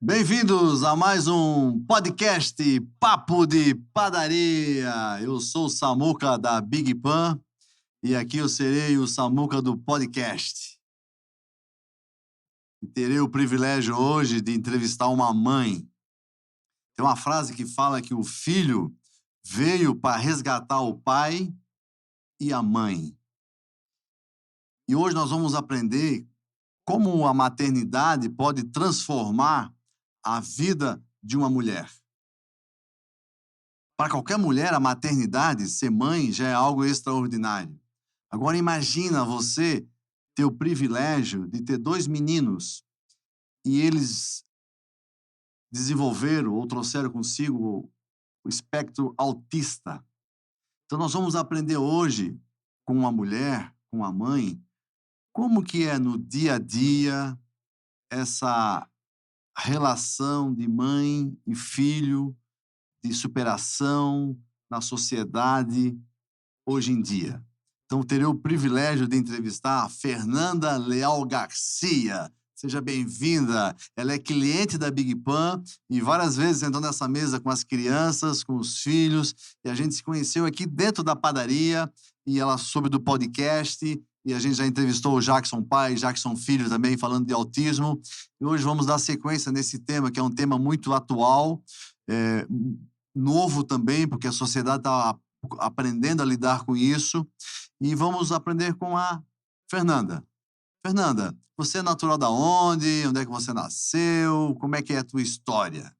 Bem-vindos a mais um podcast Papo de Padaria. Eu sou o Samuca da Big Pan e aqui eu serei o Samuca do podcast. E terei o privilégio hoje de entrevistar uma mãe. Tem uma frase que fala que o filho veio para resgatar o pai e a mãe. E hoje nós vamos aprender como a maternidade pode transformar a vida de uma mulher. Para qualquer mulher, a maternidade, ser mãe, já é algo extraordinário. Agora imagina você ter o privilégio de ter 2 meninos e eles desenvolveram ou trouxeram consigo o espectro autista. Então nós vamos aprender hoje com uma mulher, com a mãe, como que é no dia a dia essa relação de mãe e filho, de superação na sociedade hoje em dia. Então, terei o privilégio de entrevistar a Fernanda Leal Garcia. Seja bem-vinda. Ela é cliente da Big Pan e várias vezes entrou nessa mesa com as crianças, com os filhos, e a gente se conheceu aqui dentro da padaria, e ela soube do podcast, e a gente já entrevistou o Jackson pai, Jackson filho também, falando de autismo. E hoje vamos dar sequência nesse tema, que é um tema muito atual, novo também, porque a sociedade está aprendendo a lidar com isso. E vamos aprender com a Fernanda. Fernanda, você é natural da onde? Onde é que você nasceu? Como é que é a tua história?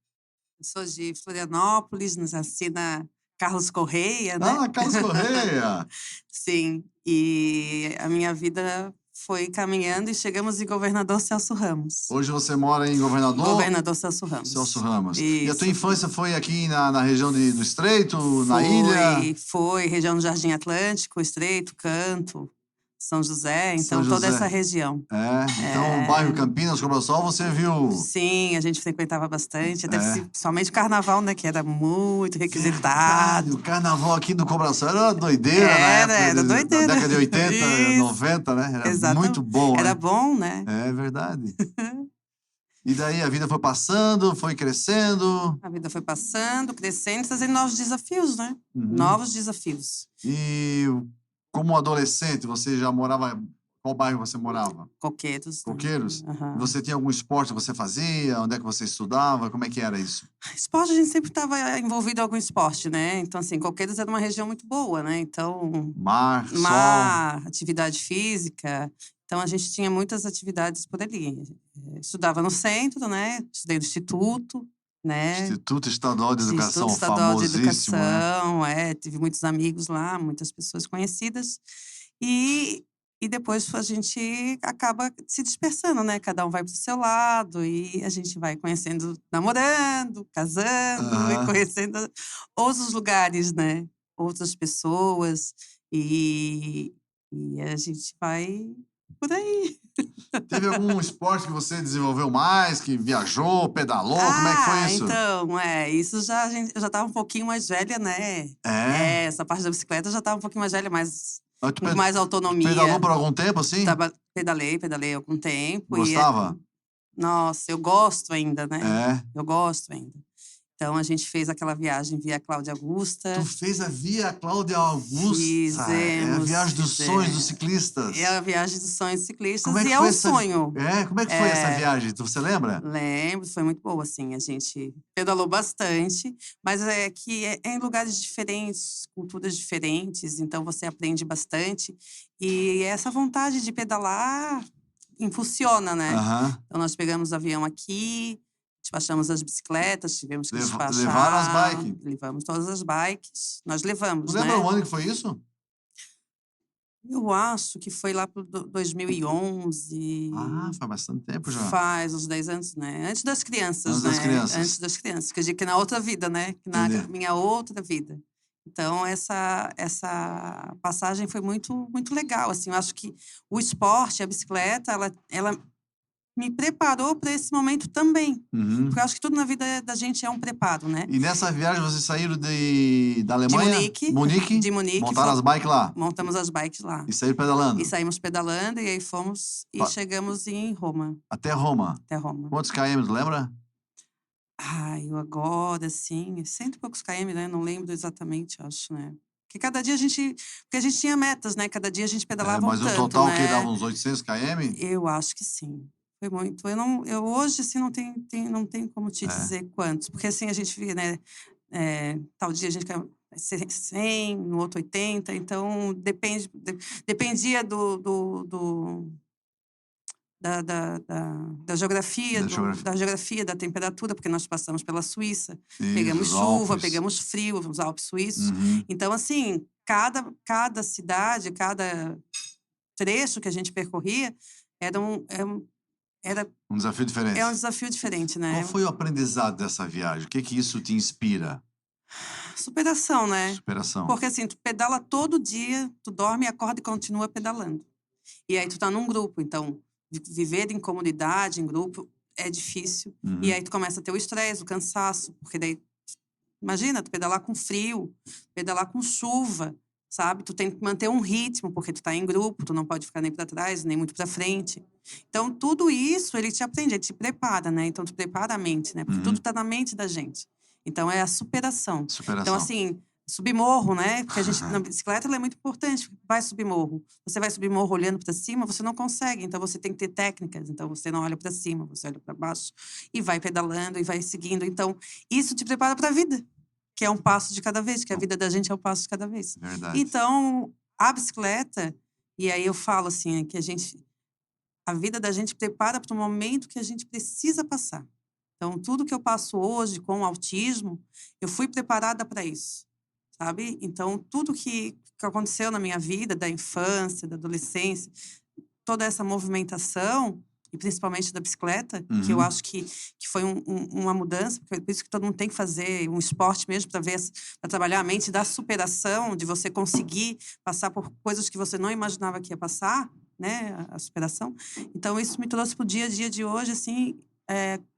Eu sou de Florianópolis, nasci na Carlos Correia, né? Ah, Carlos Correia! Sim, e a minha vida foi caminhando e chegamos em Governador Celso Ramos. Hoje você mora em Governador? Governador Celso Ramos. Celso Ramos. Isso. E a tua infância foi aqui na região do Estreito, na ilha? Foi, região do Jardim Atlântico, Estreito, Canto, São José, então São toda José. essa região. Então o bairro Campinas, Cobrasol, você viu? Sim, a gente frequentava bastante, É. somente o carnaval, né, que era muito requisitado. Verdade, o carnaval aqui do Cobrasol era doideira Era doideira. Na década de 80, Isso. 90, né? Era Exatamente. muito bom, Era né? bom, né? É verdade. E daí a vida foi passando, foi crescendo. A vida foi passando, crescendo, trazendo novos desafios, né? Uhum. Novos desafios. E como adolescente, você já morava... Qual bairro você morava? Coqueiros. né? Coqueiros? Aham. Você tinha algum esporte que você fazia? Onde é que você estudava? Como é que era isso? Esporte, a gente sempre estava envolvido em algum esporte, né? Então, assim, Coqueiros era uma região muito boa, né? Então, Mar, sol. atividade física. Então, a gente tinha muitas atividades por ali. Estudava no centro, né? Estudei no Instituto, né? Instituto Estadual de Educação, Instituto Estadual de famosíssimo, Educação, né? Tive muitos amigos lá, muitas pessoas conhecidas. E depois a gente acaba se dispersando, né? Cada um vai pro seu lado e a gente vai conhecendo, namorando, casando e conhecendo outros lugares, né? Outras pessoas e a gente vai por aí. Teve algum esporte que você desenvolveu mais, que viajou, pedalou? Como é que foi isso? Então, isso eu já tava um pouquinho mais velha, né? Essa parte da bicicleta eu já tava um pouquinho mais velha, mas Mas com mais autonomia. pedalou por algum tempo, assim? Pedalei algum tempo. Gostava? Nossa, eu gosto ainda, né? É. Eu gosto ainda. Então, a gente fez aquela viagem via Cláudia Augusta. Tu fez a Via Cláudia Augusta? É a viagem dos sonhos dos ciclistas. É a viagem dos sonhos dos ciclistas Como é que e é foi um sonho. Como é que foi essa viagem? Você lembra? Lembro, foi muito boa, assim. A gente pedalou bastante, mas é que é em lugares diferentes, culturas diferentes, então você aprende bastante. E essa vontade de pedalar impulsiona, né? Então, nós pegamos o avião aqui, despachamos as bicicletas, tivemos que despachar. Levaram as bikes? Levamos todas as bikes. Nós levamos, Tu lembra né? o ano que foi isso? Eu acho que foi lá pro 2011. Ah, faz bastante tempo já. Faz uns 10 anos, né? Antes das crianças, Antes né? das crianças. Antes das crianças. Quer dizer, que na outra vida, né? Que na minha outra vida. Então, essa passagem foi muito, muito legal, assim. Eu acho que o esporte, a bicicleta, ela me preparou para esse momento também. Porque eu acho que tudo na vida da gente é um preparo, né? E nessa viagem vocês saíram da Alemanha? De Munique. De Munique. Montaram as bikes lá? Montamos as bikes lá. E saíram pedalando? E saímos pedalando e aí fomos e chegamos em Roma. Até Roma? Até Roma. Quantos km, lembra? Eu agora, assim, cento e poucos km, né, não lembro exatamente, acho, né. Porque cada dia a gente porque a gente tinha metas, né, cada dia a gente É, pedalava um mas o tanto, total que dava né. uns 800 km? Eu acho que sim. Foi muito. Eu hoje, assim, não tem como te É, dizer quantos, porque, assim, a gente via, né, tal dia a gente quer 100, no outro 80, então dependia da geografia, da geografia. da geografia, da temperatura, porque nós passamos pela Suíça, Isso, pegamos os chuva, Alpes. pegamos frio, os Alpes suíços. Uhum. Então, assim, cada cidade, cada trecho que a gente percorria era um era Um desafio é um diferente. desafio diferente, Qual né. foi o aprendizado dessa viagem? O que que isso te inspira? Superação, né. Superação. Porque, assim, tu pedala todo dia, tu dorme, acorda e continua pedalando. E aí tu tá num grupo, então viver em comunidade, em grupo, é difícil. E Uhum. aí tu começa a ter o estresse, o cansaço, porque daí imagina, tu pedalar com frio, pedalar com chuva, sabe? Tu tem que manter um ritmo, porque tu tá em grupo, tu não pode ficar nem para trás, nem muito para frente. Então, tudo isso ele te aprende, ele te prepara, né? Então, tu prepara a mente, né? Porque tudo Uhum. tá na mente da gente. Então, é a superação. Então, Superação. assim, subir morro, né? Porque a gente, na bicicleta, ela é muito importante. Vai subir morro. Você vai subir morro olhando para cima, você não consegue. Então, você tem que ter técnicas. Então, você não olha para cima, você olha para baixo e vai pedalando e vai seguindo. Então, isso te prepara para a vida. Que é um passo de cada vez, que a Bom, vida da gente é um passo de cada vez. verdade. Então, a bicicleta, e aí eu falo assim, a vida da gente prepara para o momento que a gente precisa passar. Então, tudo que eu passo hoje com o autismo, eu fui preparada para isso, sabe? Então, tudo que aconteceu na minha vida, da infância, da adolescência, toda essa movimentação, e principalmente da bicicleta, que eu Uhum. acho que foi uma mudança, porque por isso que todo mundo tem que fazer um esporte mesmo para ver, para trabalhar a mente da superação, de você conseguir passar por coisas que você não imaginava que ia passar, né, a superação. Então isso me trouxe para o dia a dia de hoje, assim,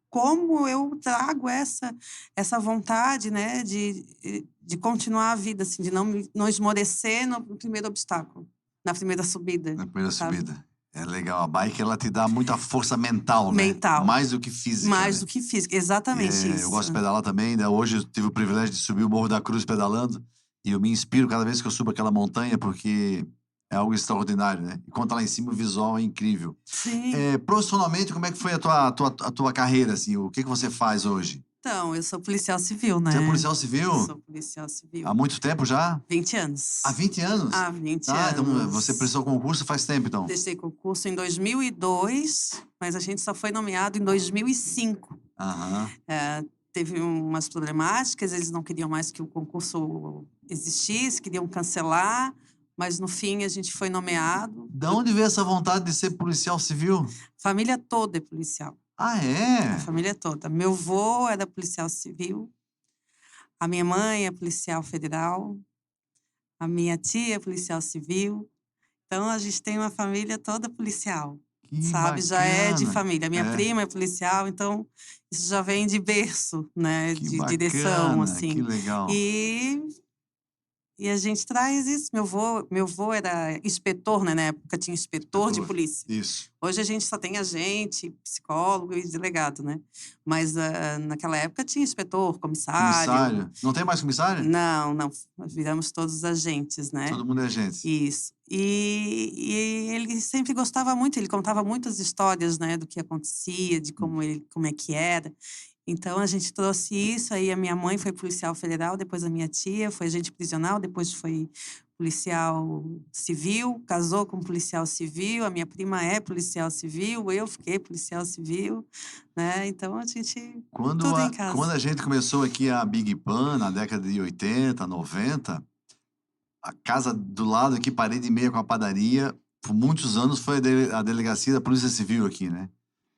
como eu trago essa vontade, né, de continuar a vida, assim, de não esmorecer no primeiro obstáculo, na primeira subida, Na primeira sabe? subida. É legal. A bike, ela te dá muita força mental, né? Mental, Mais do que física, mais né? do que física, exatamente Eu isso. gosto de pedalar também, né? Hoje eu tive o privilégio de subir o Morro da Cruz pedalando e eu me inspiro cada vez que eu subo aquela montanha porque é algo extraordinário, né? E quando tá lá em cima, o visual é incrível. Sim. Profissionalmente, como é que foi a tua carreira, assim? O que que você faz hoje? Então, eu sou policial civil, Você é né. policial civil? Sou policial Há civil. muito tempo já? 20 Há anos. 20 anos? Há 20 Ah, então você anos. prestou concurso faz tempo, então. Prestei concurso em 2002, mas a gente só foi nomeado em 2005. Aham. Eh, Teve umas problemáticas, eles não queriam mais que o concurso existisse, queriam cancelar, mas no fim a gente foi nomeado. Da onde veio essa vontade de ser policial civil? Família toda é policial, Ah, a é? família toda. Meu avô era policial civil, a minha mãe é policial federal, a minha tia é policial civil. Então a gente tem uma família toda policial, Que sabe, já é de bacana. família. Minha É, prima é policial, então isso já vem de berço, né, que de direção, bacana, que assim. legal. E e a gente traz isso. Meu avô era inspetor, né, na época tinha inspetor de Inspetor. polícia. Isso. Hoje a gente só tem agente, psicólogo e delegado, né. Mas, naquela época tinha inspetor, comissário. Comissário. Não tem mais comissário? Não, não, nós viramos todos agentes, né. Todo mundo é gente. Isso. E ele sempre gostava muito, ele contava muitas histórias, né, do que acontecia, de Hum. como é que era. Então a gente trouxe isso, aí a minha mãe foi policial federal, depois a minha tia foi agente prisional, depois foi policial civil, casou com um policial civil, a minha prima é policial civil, eu fiquei policial civil, né, então a gente Quando tudo em a casa. quando a gente começou aqui a Big Pan, na década de 80, 90, a casa do lado aqui, parede e meia com a padaria, por muitos anos foi a delegacia da Polícia Civil aqui, né.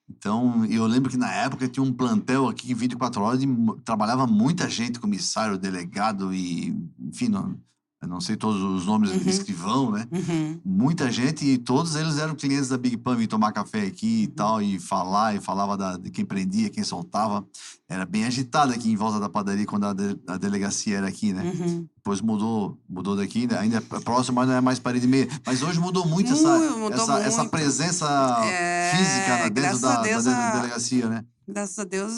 Então, eu lembro que na época tinha um plantel aqui 24 horas e trabalhava muita gente, comissário, delegado e, enfim, não, eu não sei todos os nomes, Uhum, escrivão, né? uhum, Muita gente e todos eles eram clientes da Big Pan, vinham tomar café aqui e uhum, tal, e falava de quem prendia, quem soltava. Era bem agitado aqui em volta da padaria quando a delegacia era aqui, né? uhum. Depois mudou daqui, né? Ainda é próximo, mas não é mais parede e meia. Mas hoje mudou muito essa, Mudou essa muito. presença física É, dentro graças a da Deus delegacia, né? graças a Deus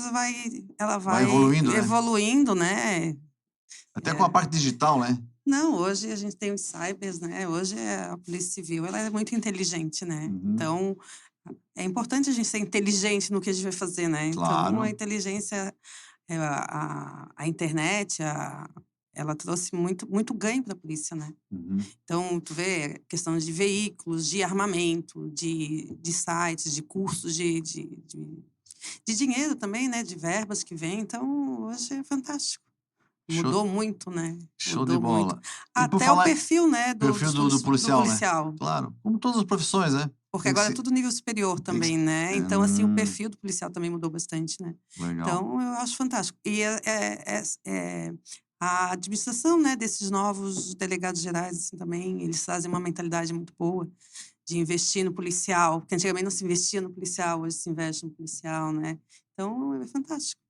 ela Vai vai evoluindo, né? evoluindo, né? Até com a parte digital, né? Não, hoje a gente tem os cybers, né? Hoje a Polícia Civil, ela é muito inteligente, né? Uhum. Então, é importante a gente ser inteligente no que a gente vai fazer, né? Então, a Claro. inteligência, a internet, ela trouxe muito ganho para a polícia, né? Uhum. Então, tu vê questão de veículos, de armamento, de sites, de cursos, de dinheiro também, né? De verbas que vem. Então, hoje é fantástico. Show, Mudou muito, né? show de Mudou muito. bola. E por Até o falar perfil, né, perfil do do policial, né? policial. Claro. Como todas as profissões, né? Porque Tem que agora é se. tudo nível superior Tem que também, se... né? Então, assim, o perfil do policial também mudou bastante, né? Legal. Então, eu acho fantástico. E a administração, né, desses novos delegados gerais, assim, também, eles trazem uma mentalidade muito boa de investir no policial, porque antigamente não se investia no policial, hoje se investe no policial, né? Então, é fantástico.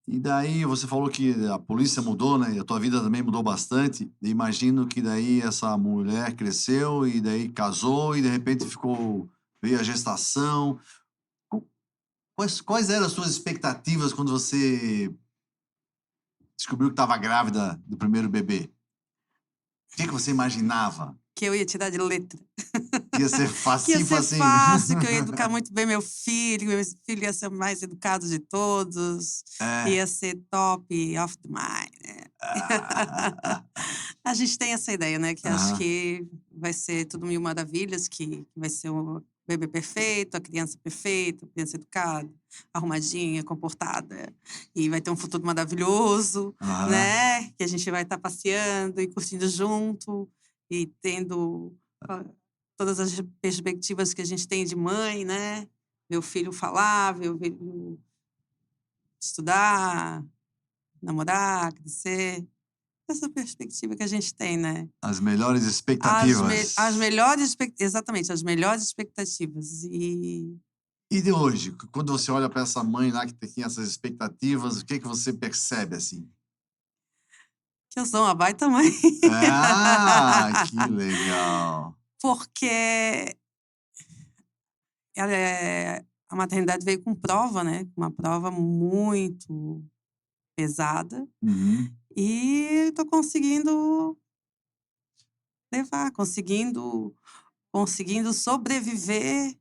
E daí você falou que a polícia mudou, né? E a tua vida também mudou bastante. E imagino que daí essa mulher cresceu e daí casou e de repente veio a gestação. Qu- quais eram as suas expectativas quando você descobriu que estava grávida do primeiro bebê? O que você imaginava? Que eu ia tirar de letra. Que ia ser Que ia facinho, ser facinho. fácil, que eu ia educar muito bem meu filho ia ser o mais educado de todos, É. ia ser top of the mind, né. Ah, A gente tem essa ideia, né, que acho aham. que vai ser tudo mil maravilhas, que vai ser o bebê perfeito, a criança educada, arrumadinha, comportada, e vai ter um futuro maravilhoso, Aham. né, que a gente vai estar passeando e curtindo junto, e tendo todas as perspectivas que a gente tem de mãe, né? Ver o filho falar, ver o filho estudar, namorar, crescer. Essa perspectiva que a gente tem, né? As melhores expectativas. Exatamente, as melhores expectativas. E de hoje, quando você olha para essa mãe lá que tem essas expectativas, o que que você percebe assim? Que eu sou uma baita mãe. Ah, que legal. Porque a maternidade veio com prova, né? Uma prova muito pesada. Uhum. E estou conseguindo levar, conseguindo sobreviver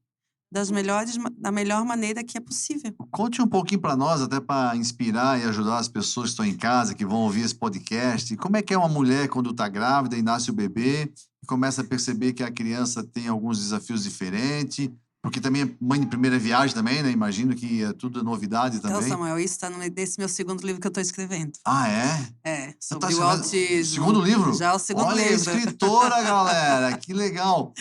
da melhor maneira que é possível. Conte um pouquinho para nós, até para inspirar e ajudar as pessoas que estão em casa, que vão ouvir esse podcast. Como é que é uma mulher quando está grávida e nasce o bebê e começa a perceber que a criança tem alguns desafios diferentes? Porque também é mãe de primeira viagem também, né? Imagino que é tudo novidade Então, também. Samuel, isso está nesse meu segundo livro que eu estou escrevendo. Ah, é? É, Já tá sobre o escrevendo o segundo autismo. livro? Já é o segundo Olha a livro. escritora, galera, que legal.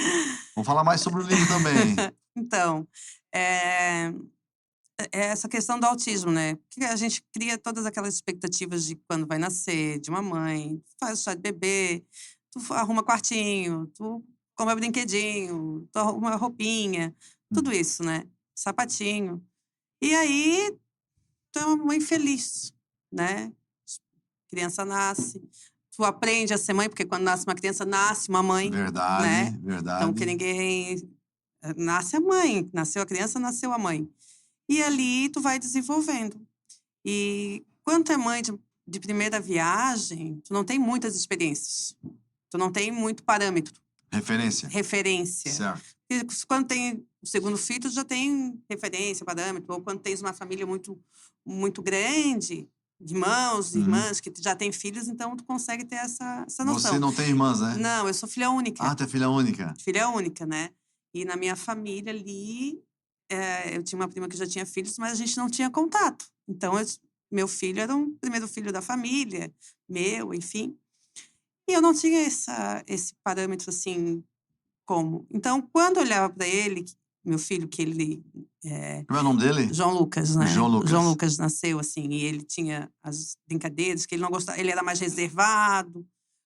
Vamos falar mais sobre o livro também. Então, é, é essa questão do autismo, né? Que a gente cria todas aquelas expectativas de quando vai nascer, de uma mãe, faz o chá de bebê, arruma quartinho, tu compra brinquedinho, tu arruma roupinha, tudo Hum. isso, né? Sapatinho. E aí, tu é uma mãe feliz, né? Criança nasce, tu aprende a ser mãe, porque quando nasce uma criança, nasce uma mãe, Verdade, né? Então, que verdade. ninguém... Nasce a mãe, nasceu a criança, nasceu a mãe. E ali tu vai desenvolvendo. E quando tu é mãe de primeira viagem, tu não tem muitas experiências. Tu não tem muito parâmetro, Referência. referência. Certo. Porque quando tem o segundo filho, tu já tem referência, parâmetro. Ou quando tens uma família muito grande, de irmãos, Uhum. irmãs, que já têm filhos, então tu consegue ter essa Você noção. não tem irmãs, né? Não, eu sou filha única. Ah, tu é filha única. Filha única, né? E na minha família ali, eu tinha uma prima que já tinha filhos, mas a gente não tinha contato. Então, meu filho era o primeiro filho da família, meu, enfim. E eu não tinha esse parâmetro, assim, como. Então, quando eu olhava para ele, meu filho, que ele... Como é o nome dele? João Lucas, João né? João Lucas. Lucas nasceu assim, e ele tinha as brincadeiras que ele não gostava, ele era mais reservado.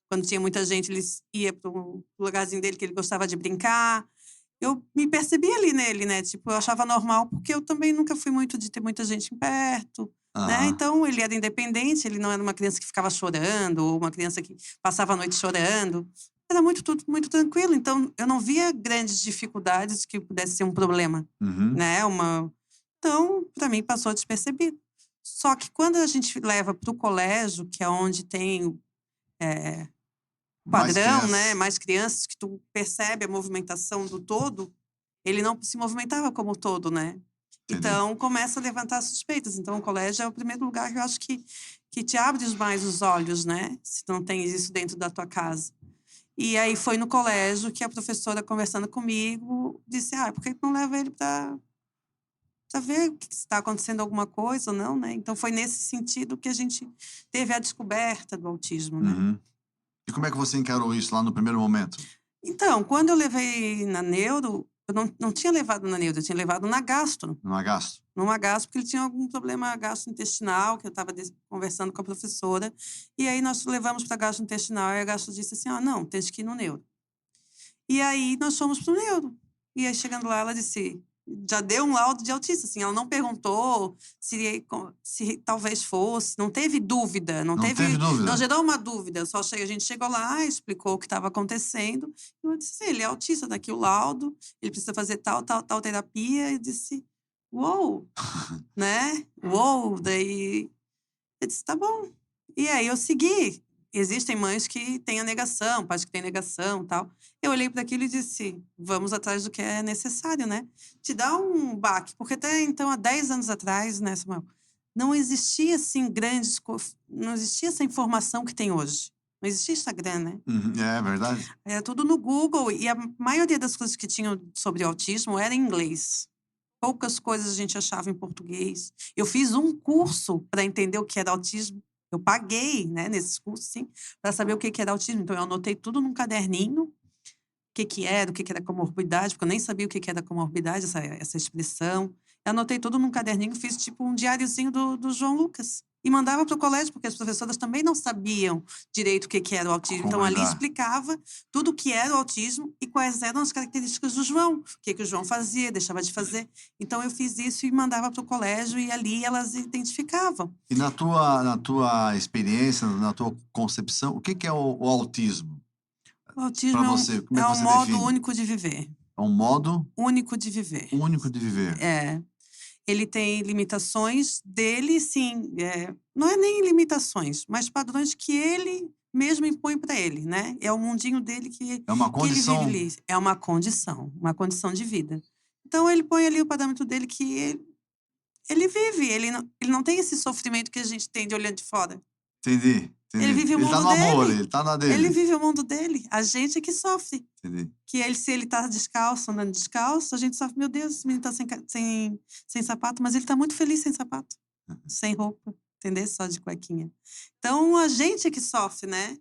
Quando tinha muita gente, ele ia pro lugarzinho dele que ele gostava de brincar. Eu me percebi ali nele, né? Tipo, eu achava normal, porque eu também nunca fui muito de ter muita gente perto, né? Aham. Então, ele era independente, ele não era uma criança que ficava chorando, ou uma criança que passava a noite chorando. Era tudo muito tranquilo. Então, eu não via grandes dificuldades que pudesse ser um problema, Uhum. né? Então, para mim, passou despercebido. Só que quando a gente leva para o colégio, que é onde tem eh, Mais padrão, né, crianças. mais crianças, que tu percebe a movimentação do todo, ele não se movimentava como o todo, né. Entendi. Então, começa a levantar suspeitas. Então, o colégio é o primeiro lugar que eu acho que te abre mais os olhos, né, se tu não tens isso dentro da tua casa. E aí foi no colégio que a professora, conversando comigo, disse: "Ah, por que que não leva ele para ver o que se está acontecendo alguma coisa ou não, né". Então foi nesse sentido que a gente teve a descoberta do autismo, né. Uhum. E como é que você encarou isso lá no primeiro momento? Então, quando eu levei na neuro, eu não tinha levado na neuro, eu tinha levado na gastro. No agasto? Numa gastro, porque ele tinha algum problema gastrointestinal, que eu estava conversando com a professora, e aí nós levamos para gastrointestinal, e a gastro disse assim: "Ah, não, tem que ir no neuro". E aí nós fomos para o neuro. E aí chegando lá, ela disse, já deu um laudo de autista, assim, ela não perguntou se talvez fosse, não teve dúvida, Não teve não dúvida? gerou uma dúvida, a gente chegou lá, explicou o que estava acontecendo, e eu disse: "Ele é autista, tá aqui o laudo, ele precisa fazer tal, tal, tal terapia", e disse: "Uou", né, "Uou", daí eu disse: "Tá bom". E aí eu segui. Existem mães que têm a negação, pais que têm negação, tal. Eu olhei para aquilo e disse: "Vamos atrás do que é necessário, né". Te dá um baque, porque até então, há 10 anos atrás, né, Samuel, não existia, assim, não existia essa informação que tem hoje. Não existia Instagram, né. Uhum. É verdade? Era tudo no Google e a maioria das coisas que tinham sobre autismo era em inglês. Poucas coisas a gente achava em português. Eu fiz um curso para entender o que era autismo. Eu paguei, né, nesses cursos, sim, para saber o que que era autismo. Então eu anotei tudo num caderninho, o que que era comorbidade, porque eu nem sabia o que que era comorbidade, essa expressão. Eu anotei tudo num caderninho, fiz tipo um diariozinho do João Lucas. E mandava para o colégio, porque as professoras também não sabiam direito o que que era o autismo. Como Então ali lidar? explicava tudo o que era o autismo e quais eram as características do João, o que que o João fazia, deixava de fazer. Então eu fiz isso e mandava para o colégio e ali elas identificavam. E na tua experiência, na tua concepção, o que que é o autismo? O Para autismo você, como é é que um você modo define? único de viver. É um modo Único de viver. único de viver. É. Ele tem limitações dele, sim, não é nem limitações, mas padrões que ele mesmo impõe para ele, né. É o mundinho dele É uma que ele vive condição. ali. É uma condição de vida. Então ele põe ali o parâmetro dele que ele vive, ele não tem esse sofrimento que a gente tem de olhando de fora. Entendi, Ele entendi. vive o Ele tá mundo no amor, dele. ele tá na Ele dele. vive o mundo dele, a gente é que sofre. Entendi. Que ele se ele tá descalço, andando descalço, a gente sofre: "Meu Deus, esse menino tá sem sapato", mas ele tá muito feliz sem sapato, sem roupa, entendeu? Só de cuequinha. Então a gente é que sofre, né,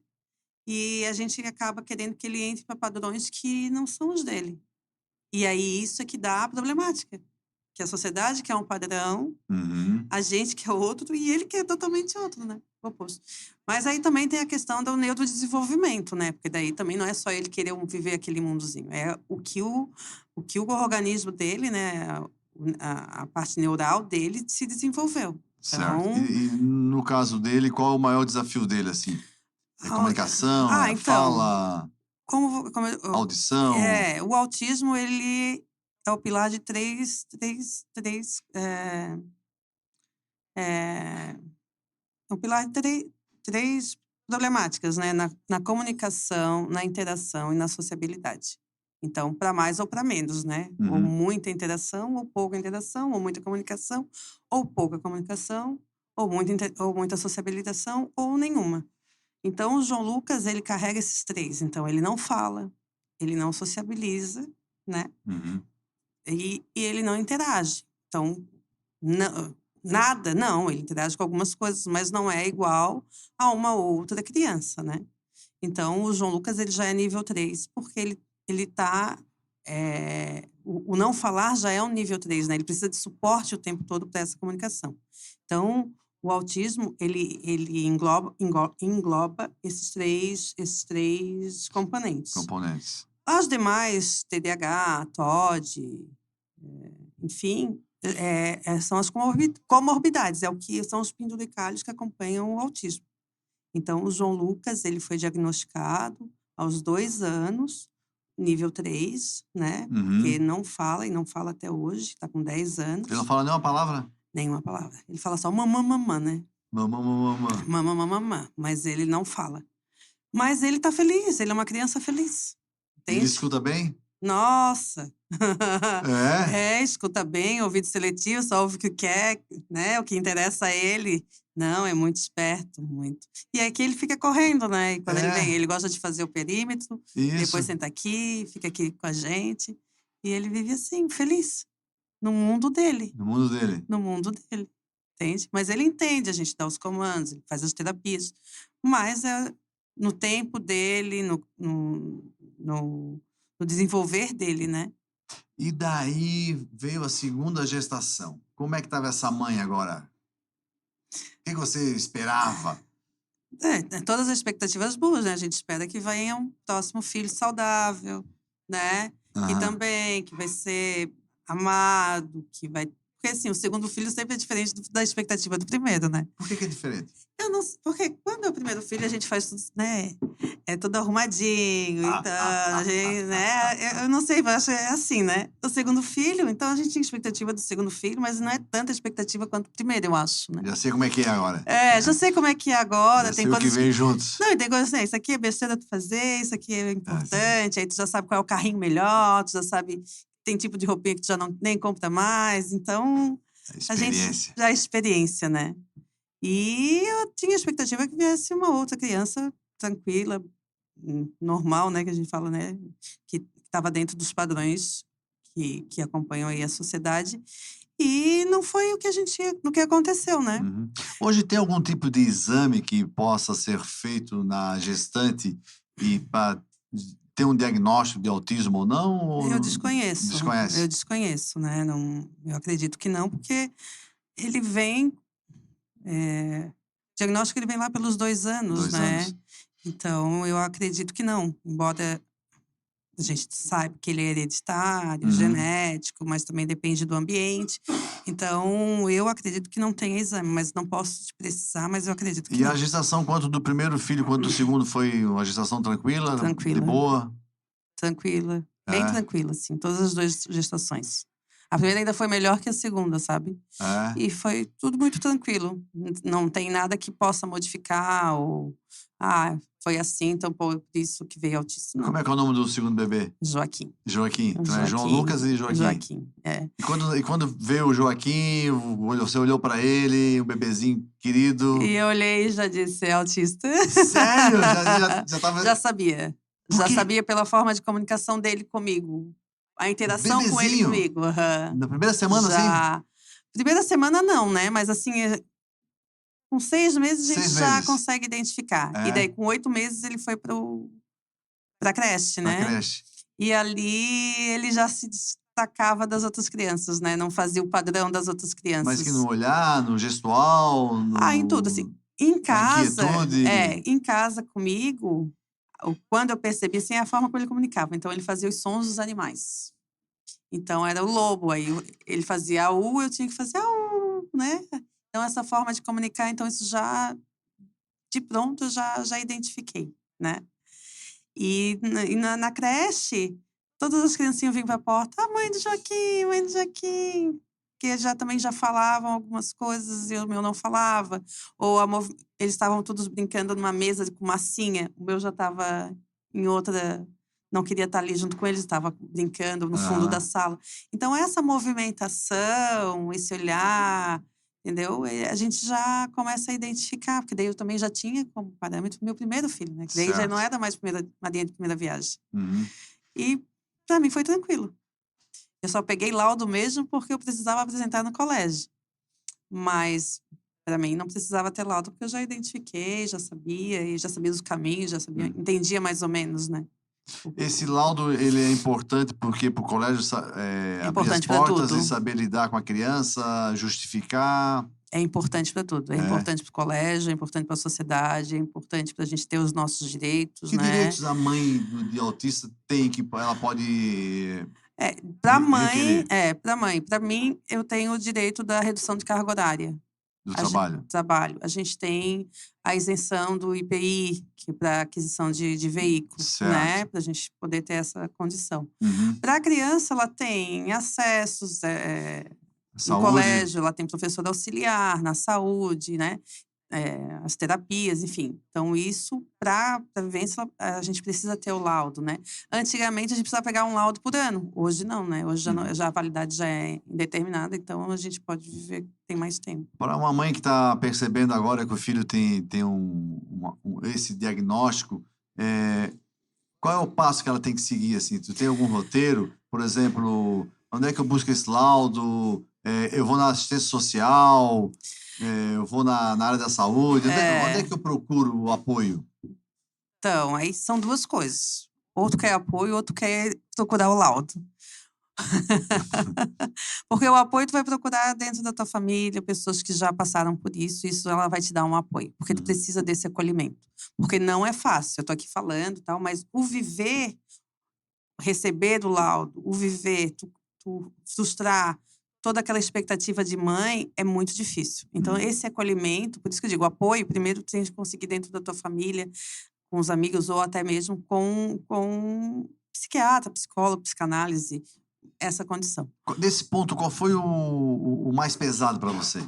e a gente acaba querendo que ele entre para padrões que não são os dele. E aí isso é que dá a problemática, que a sociedade quer um padrão, Uhum. a gente quer outro e ele quer totalmente outro, né, o oposto. Mas aí também tem a questão do neurodesenvolvimento, né, porque daí também não é só ele querer viver aquele mundozinho, é o que o organismo dele, né, a parte neural dele se desenvolveu. Certo. E Então, e no caso dele, qual é o maior desafio dele, assim? É ao comunicação, é ah, a então, fala, como audição? o autismo ele é o pilar de três, eh um pilar de 3 problemáticas, né, na comunicação, na interação e na sociabilidade. Então, para mais ou para menos, né, ou Uhum. muita interação ou pouca interação, ou muita comunicação ou pouca comunicação, ou muita sociabilização ou nenhuma. Então o João Lucas, ele carrega esses 3. Então ele não fala, ele não sociabiliza, né, Uhum. e ele não interage. Então nada, não, ele interage com algumas coisas, mas não é igual a uma outra criança, né. Então o João Lucas, ele já é nível 3 porque ele tá, o não falar já é um nível 3, né, ele precisa de suporte o tempo todo para essa comunicação. Então, o autismo, ele engloba esses três componentes. Componentes. As demais, TDAH, TOD, enfim, são as comorbidades, é o que são os penduricalhos que acompanham o autismo. Então, o João Lucas, ele foi diagnosticado aos 2 anos, nível 3, né? Porque Uhum. não fala e não fala até hoje, tá com 10 Ele não anos. fala nenhuma palavra? Nenhuma palavra. Ele fala só mamã, mamã, né? Mamã, mamã, mamã. Mamã, mamã, mamã. Mas ele não fala. Mas ele tá feliz, ele é uma criança feliz. E ele Entende? escuta bem? Nossa! É? É, escuta bem, ouvido seletivo, só ouve o que quer, né? O que interessa a ele. Não, é muito esperto, muito. E aqui ele fica correndo, né? E quando ele vem, É, ele gosta de fazer o perímetro, depois isso. senta aqui, fica aqui com a gente. E ele vive assim, feliz, no mundo dele, No mundo dele. no mundo dele, entende? Mas ele entende, a gente dá os comandos, ele faz as terapias, mas é no tempo dele, no desenvolver dele, né? E daí veio a segunda gestação. Como é que estava essa mãe agora? O que você esperava? Todas as expectativas boas, né? A gente espera que venha um próximo filho saudável, né? E Aham. também que vai ser amado, que vai. Porque assim, o segundo filho sempre é diferente da expectativa do primeiro, né? Por que que é diferente? Eu não s Porque quando é o primeiro filho, a gente faz tudo, né, é tudo arrumadinho, Ah, então ah, a ah, ah, gente, ah, ah, né, ah. eu não sei, eu acho que é assim, né. O segundo filho, então a gente tinha expectativa do segundo filho, mas não é tanta expectativa quanto o primeiro, eu acho, né. Já sei como é que é agora. É, já sei como é que é agora, Já tem sei o que coisas que vem juntos. não, e tem coisas assim: "Isso aqui é besteira tu fazer, isso aqui é Ah, sim. importante", aí tu já sabe qual é o carrinho melhor, tu já sabe tem tipo de roupinha que tu já não nem compra mais, então A a gente experiência. já é experiência, né. E eu tinha a expectativa que viesse uma outra criança tranquila, normal, né, que a gente fala, né, que estava dentro dos padrões que acompanham aí a sociedade, e não foi o que aconteceu, né. Uhum. Hoje tem algum tipo de exame que possa ser feito na gestante e para ter um diagnóstico de autismo ou não? Ou Eu desconhece? desconheço, né, não, eu acredito que não, porque ele vem, diagnóstico ele vem lá pelos 2 anos, 2 anos. né, então eu acredito que não, embora a gente sabe que ele é hereditário, Uhum. genético, mas também depende do ambiente. Então, eu acredito que não tenha exame, mas não posso te precisar, mas eu acredito que E a não. gestação, quanto do primeiro filho quanto do segundo, foi uma gestação tranquila, de Tranquila, boa? tranquila, bem É, tranquila, assim, todas as 2 gestações. A primeira ainda foi melhor que a segunda, sabe. é. E foi tudo muito tranquilo, não tem nada que possa modificar ou, "Ah, foi assim, então por isso que veio autismo", Como não. é que é o nome do segundo bebê? Joaquim, Joaquim. Então é João Joaquim, Lucas e Joaquim. Joaquim, é. E quando veio o Joaquim, você olhou para ele, o bebezinho querido. E eu olhei e já disse: "É autista". Sério? Já estava. Já sabia. Por Já quê? sabia pela forma de comunicação dele comigo. A interação com ele Bebezinho? comigo. Aham. Na primeira semana, assim? Já. Primeira semana não, né, mas assim, com 6 meses a gente 6 já meses. consegue identificar. E daí É, com 8 meses ele foi pra creche, pra né. creche. E ali ele já se destacava das outras crianças, né, não fazia o padrão das outras Mas que no crianças. olhar, no gestual, Ah, em tudo, assim. na inquietude. Em casa comigo, quando eu percebi, assim, a forma como ele comunicava. Então ele fazia os sons dos animais. Então era o lobo, aí ele fazia "au", eu tinha que fazer "au", né. Então essa forma de comunicar, então isso já, de pronto, já identifiquei, né. E na creche, todas as criancinhas vinham pra porta: "Ah, mãe do Joaquim, mãe do Joaquim", que já também já falavam algumas coisas e o meu não falava, ou a movi eles estavam todos brincando numa mesa com massinha, o meu já estava em outra, não queria estar ali junto com eles, estava brincando no fundo da Aham. sala. Então essa movimentação, esse olhar, entendeu, a gente já começa a identificar, porque daí eu também já tinha como parâmetro meu primeiro filho, né, que daí já não Certo. era mais primeira madrinha de primeira viagem. Uhum. E pra mim foi tranquilo. Eu só peguei laudo mesmo porque eu precisava apresentar no colégio, mas pra mim não precisava ter laudo, porque eu já identifiquei, já sabia e já sabia os caminhos, já sabia, Hum. entendia mais ou menos, né. Esse laudo, ele é importante porque para o colégio É abrir as importante pra portas tudo. e saber lidar com a criança, justificar. É importante para tudo. É É. importante para o colégio, é importante para a sociedade, é importante para a gente ter os nossos direitos, Que né. direitos a mãe de autista tem que ela pode É, para mãe requerer? é, para mãe. Para mim, eu tenho o direito da redução de carga horária. do trabalho. Trabalho. A gente tem a isenção do IPI, que é para aquisição de veículo, né? Certo. Para a gente poder ter essa condição. Uhum. Para a criança, ela tem acessos no Saúde. colégio, ela tem professor auxiliar, na saúde, né? As terapias, enfim. Então, isso, para a vivência, a gente precisa ter o laudo, né? Antigamente, a gente precisava pegar um laudo por ano. Hoje, não, né? Hoje, já a validade já é indeterminada, então a gente pode viver, tem mais tempo. Para uma mãe que está percebendo agora que o filho tem esse diagnóstico, qual é o passo que ela tem que seguir, assim? Tu tem algum roteiro? Por exemplo, onde é que eu busco esse laudo? Eu vou na assistência social? Eu vou na área da saúde? Onde é que eu procuro o apoio? Então, aí são duas coisas. Ou tu quer apoio, ou tu quer procurar o laudo. Porque o apoio tu vai procurar dentro da tua família, pessoas que já passaram por isso ela vai te dar um apoio. Porque tu precisa desse acolhimento. Porque não é fácil, eu tô aqui falando e tal, mas o viver, receber do laudo, o viver, tu frustrar toda aquela expectativa de mãe é muito difícil. Então, esse acolhimento, por isso que eu digo, o apoio, primeiro tu tem que conseguir dentro da tua família, com os amigos ou até mesmo com psiquiatra, psicólogo, psicanálise, essa condição. Nesse ponto, qual foi o mais pesado para você?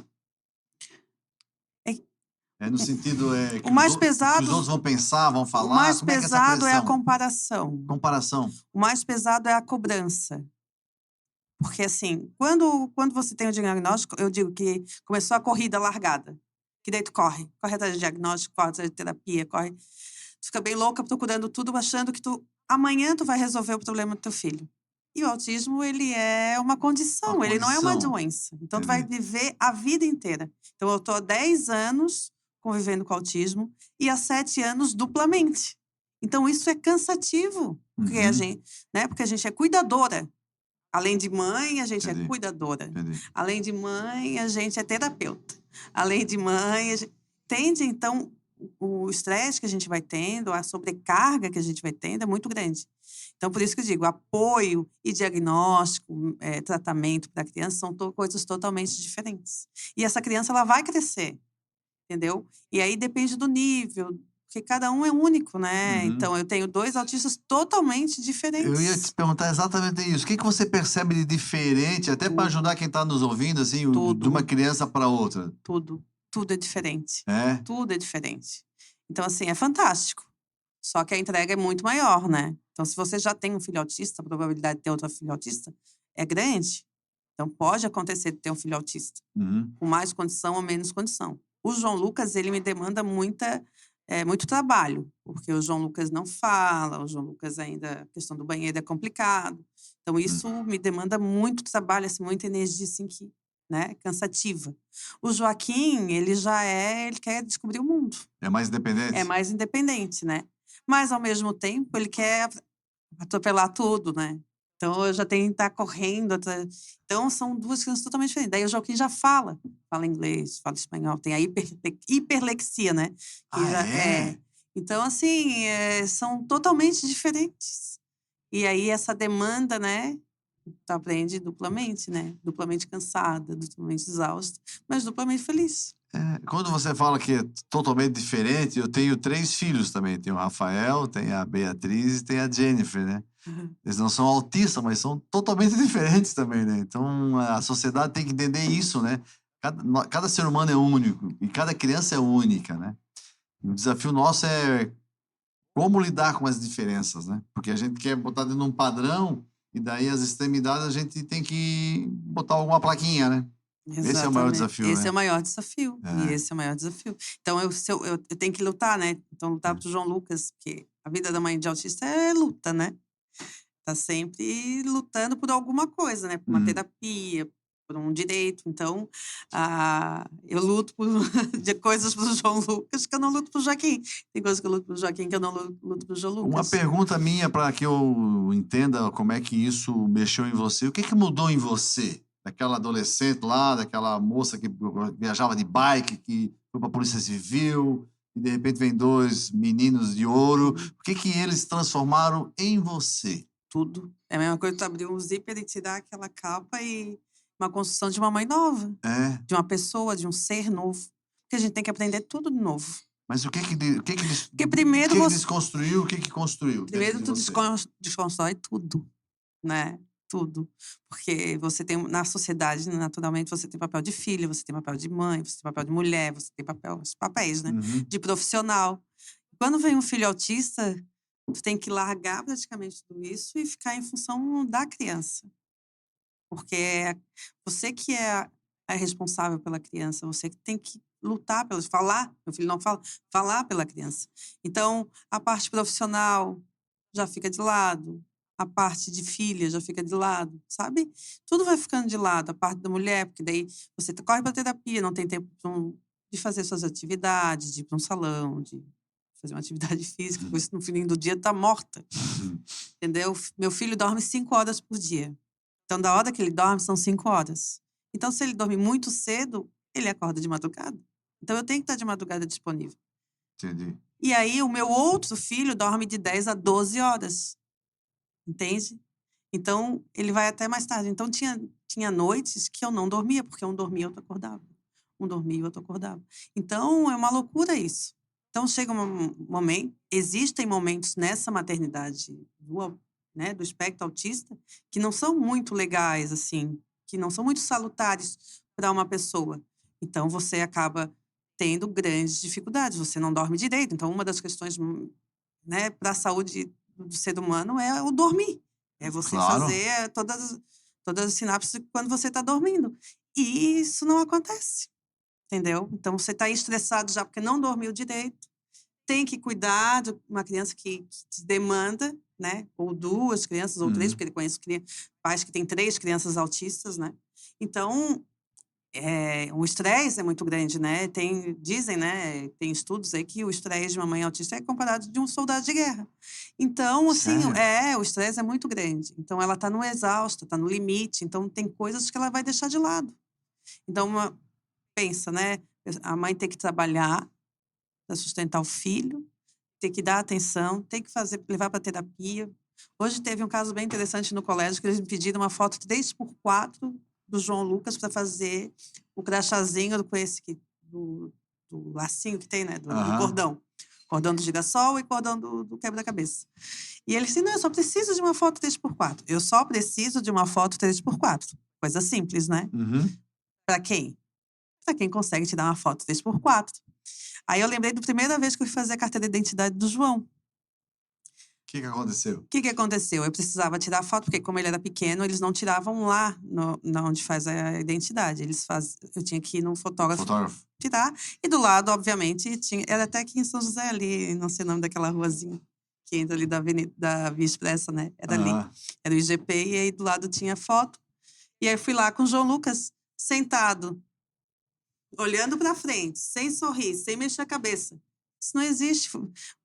No sentido que O mais que os pesado, outros vão pensar, vão o falar, mais como é que é essa pesado é a pressão? comparação. Comparação. O mais pesado é a cobrança. Porque, assim, quando você tem o diagnóstico, eu digo que começou a corrida largada. Que daí tu corre atrás de diagnóstico, corre atrás de terapia, corre. Tu fica bem louca procurando tudo, achando que amanhã tu vai resolver o problema do teu filho. E o autismo, ele é uma condição, ele não é uma doença. Então, tu vai viver a vida inteira. Então, eu tô há 10 anos convivendo com autismo e há 7 anos duplamente. Então, isso é cansativo, porque porque a gente é cuidadora. Além de mãe, a gente é cuidadora. Além de mãe, a gente é terapeuta. Além de mãe, entende? Então, o estresse que a gente vai tendo, a sobrecarga que a gente vai tendo é muito grande. Então, por isso que eu digo, apoio e diagnóstico, tratamento para a criança são coisas totalmente diferentes. E essa criança, ela vai crescer, entendeu? E aí depende do nível, porque cada um é único, né? Então, eu tenho 2 autistas totalmente diferentes. Eu ia te perguntar exatamente isso. O que você percebe de diferente, até para ajudar quem está nos ouvindo, assim, de uma criança para outra? Tudo é diferente. É? Tudo é diferente. Então, assim, é fantástico. Só que a entrega é muito maior, né? Então, se você já tem um filho autista, a probabilidade de ter outro filho autista é grande. Então, pode acontecer de ter um filho autista, com mais condição ou menos condição. O João Lucas, ele me demanda muito trabalho, porque o João Lucas não fala, o João Lucas ainda, a questão do banheiro é complicado. Então, isso me demanda muito trabalho, assim, muita energia, assim, né, cansativa. O Joaquim, ele quer descobrir o mundo. É mais independente? É mais independente, né? Mas, ao mesmo tempo, ele quer atropelar tudo, né? Então, eu já tenho que estar correndo. Então, são 2 crianças totalmente diferentes. Daí, o Joaquim já fala inglês, fala espanhol, tem a hiperlexia, né? Que já é. Então, assim, são totalmente diferentes. E aí, essa demanda, né? Tu aprende duplamente, né? Duplamente cansada, duplamente exausta, mas duplamente feliz. Quando você fala que é totalmente diferente, eu tenho 3 filhos também. Tenho o Rafael, tenho a Beatriz e tenho a Jennifer, né? Eles não são autistas, mas são totalmente diferentes também, né? Então, a sociedade tem que entender isso, né? Cada ser humano é único e cada criança é única, né? E o desafio nosso é como lidar com as diferenças, né? Porque a gente quer botar dentro de um padrão e daí as extremidades a gente tem que botar alguma plaquinha, né? Esse é o maior desafio, Esse né? é o maior desafio. E esse é o maior desafio. Então, eu tenho que lutar, né? Então, lutar pro João Lucas, porque a vida da mãe de autista é luta, né? Tá sempre lutando por alguma coisa, né? Por uma terapia, por um direito. Então, eu luto de coisas pro João Lucas que eu não luto pro Joaquim. Tem coisas que eu luto pro Joaquim que eu não luto pro João Lucas. Uma pergunta minha para que eu entenda como é que isso mexeu em você. O que mudou em você? Daquela adolescente lá, daquela moça que viajava de bike, que foi para a Polícia Civil, e de repente vem 2 meninos de ouro. O que eles transformaram em você? Tudo. É a mesma coisa que tu abrir um zíper e tirar aquela capa e uma construção de uma mãe nova, É. de uma pessoa, de um ser novo. Porque a gente tem que aprender tudo de novo. Mas o que que, Porque primeiro você. desconstruiu, o que que construiu dentro Primeiro de tu você? desconstrói tudo, né? Tudo. Porque você tem, na sociedade, naturalmente, você tem papel de filha, você tem papel de mãe, você tem papel de mulher, você tem os papéis, né? Uhum. De profissional. Quando vem um filho autista, tu tem que largar praticamente tudo isso e ficar em função da criança. Porque é você que é responsável pela criança, você que tem que lutar pelas, falar, meu filho não fala, falar pela criança. Então, a parte profissional já fica de lado, a parte de filha já fica de lado, sabe? Tudo vai ficando de lado, a parte da mulher, porque daí você corre para terapia, não tem tempo de fazer suas atividades, de ir para um salão, de fazer uma atividade física, porque no fim do dia tá morta, entendeu? Meu filho dorme 5 horas por dia. Então, da hora que ele dorme, são 5 horas. Então, se ele dorme muito cedo, ele acorda de madrugada. Então, eu tenho que estar de madrugada disponível. Entendi. E aí, o meu outro filho dorme de 10 a 12 horas. Entende? Então, ele vai até mais tarde. Então, tinha noites que eu não dormia, porque um dormia e outro acordava. Um dormia e outro acordava. Então, é uma loucura isso. Então, chega um momento... Existem momentos nessa maternidade do espectro autista que não são muito legais, assim, que não são muito salutares para uma pessoa. Então, você acaba tendo grandes dificuldades. Você não dorme direito. Então, uma das questões, né, para a saúde do ser humano é o dormir. É você Claro. fazer todas as sinapses quando você está dormindo. E isso não acontece, entendeu? Então, você está estressado já porque não dormiu direito. Tem que cuidar de uma criança que te demanda, né? Ou 2 crianças, ou 3, Uhum. porque ele conhece pais que têm 3 crianças autistas, né? Então, o estresse é muito grande, né? Dizem, né? Tem estudos aí que o estresse de uma mãe autista é comparado de um soldado de guerra. Então, assim, Sério? o estresse é muito grande. Então, ela tá no exausto, tá no limite. Então, tem coisas que ela vai deixar de lado. Então, pensa, né? A mãe tem que trabalhar para sustentar o filho, tem que dar atenção, tem que levar para terapia. Hoje teve um caso bem interessante no colégio que eles me pediram uma foto 3x4 do João Lucas para fazer o crachazinho com esse do lacinho que tem, né? Do Aham. cordão. Cordão do girassol e cordão do quebra-cabeça. E ele disse: não, eu só preciso de uma foto 3x4. Eu só preciso de uma foto 3x4. Coisa simples, né? Uhum. Para quem? Para quem consegue te dar uma foto 3x4. Aí eu lembrei da primeira vez que eu fui fazer a carteira de identidade do João. O que que aconteceu? O que que aconteceu? Eu precisava tirar foto, porque como ele era pequeno, eles não tiravam lá onde faz a identidade. Eu tinha que ir no fotógrafo Fotógrafo. tirar. E do lado, obviamente, era até aqui em São José, ali, não sei o nome daquela ruazinha, que entra ali da Via Expressa, né? Era ali. Aham. Era o IGP, e aí do lado tinha foto. E aí fui lá com o João Lucas, sentado, olhando para frente, sem sorrir, sem mexer a cabeça. Isso não existe.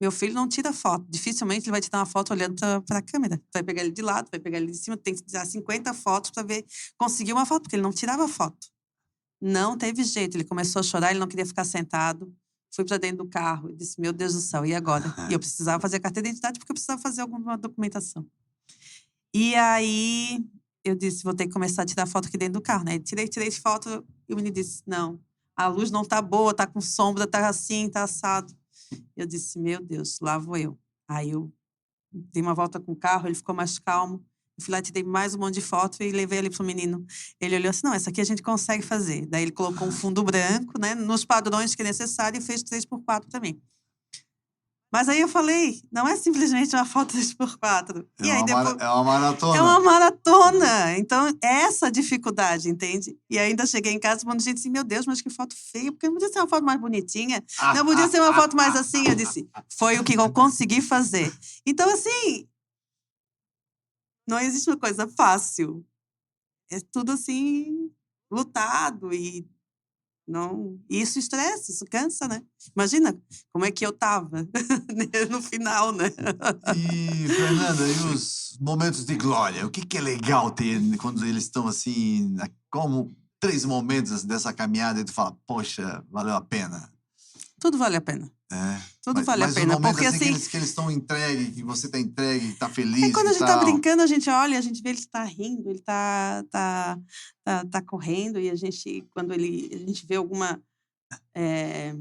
Meu filho não tira foto. Dificilmente ele vai tirar uma foto olhando para a câmera. Vai pegar ele de lado, vai pegar ele de cima. Tem que tirar 50 fotos para ver, conseguir uma foto, porque ele não tirava foto. Não teve jeito. Ele começou a chorar, ele não queria ficar sentado. Fui para dentro do carro e disse: meu Deus do céu, e agora? E eu precisava fazer a carteira de identidade porque eu precisava fazer alguma documentação. E aí eu disse: vou ter que começar a tirar foto aqui dentro do carro, né? Tirei foto e o menino disse: não, a luz não tá boa, tá com sombra, tá assim, tá assado. Eu disse: meu Deus, lá vou eu. Aí eu dei uma volta com o carro, ele ficou mais calmo. Eu fui lá, tirei mais um monte de foto e levei ali pro menino. Ele olhou assim: não, essa aqui a gente consegue fazer. Daí ele colocou um fundo branco, né, nos padrões que é necessário e fez 3x4 também. Mas aí eu falei: não é simplesmente uma foto 3x4. É E aí uma, depois. é uma maratona. É uma maratona. Então, essa dificuldade, entende? E ainda cheguei em casa e falando, gente, assim, meu Deus, mas que foto feia, porque não podia ser uma foto mais bonitinha, não podia ser uma foto mais assim. Eu disse: foi o que eu consegui fazer. Então, assim, não existe uma coisa fácil. É tudo assim, lutado e não. E isso estressa, isso cansa, né? Imagina como é que eu tava no final, né? E, Fernanda, e os momentos de glória? O que que é legal ter quando eles estão assim, como 3 momentos dessa caminhada e tu fala: poxa, valeu a pena? Tudo vale a pena. É. Tudo vale a Mas o pena. momento Porque assim assim, que eles estão entregue, que você tá entregue, que tá é feliz, quando a que gente tá tal. brincando, a gente olha, a gente vê ele tá rindo, ele tá correndo, e quando a gente vê alguma eh,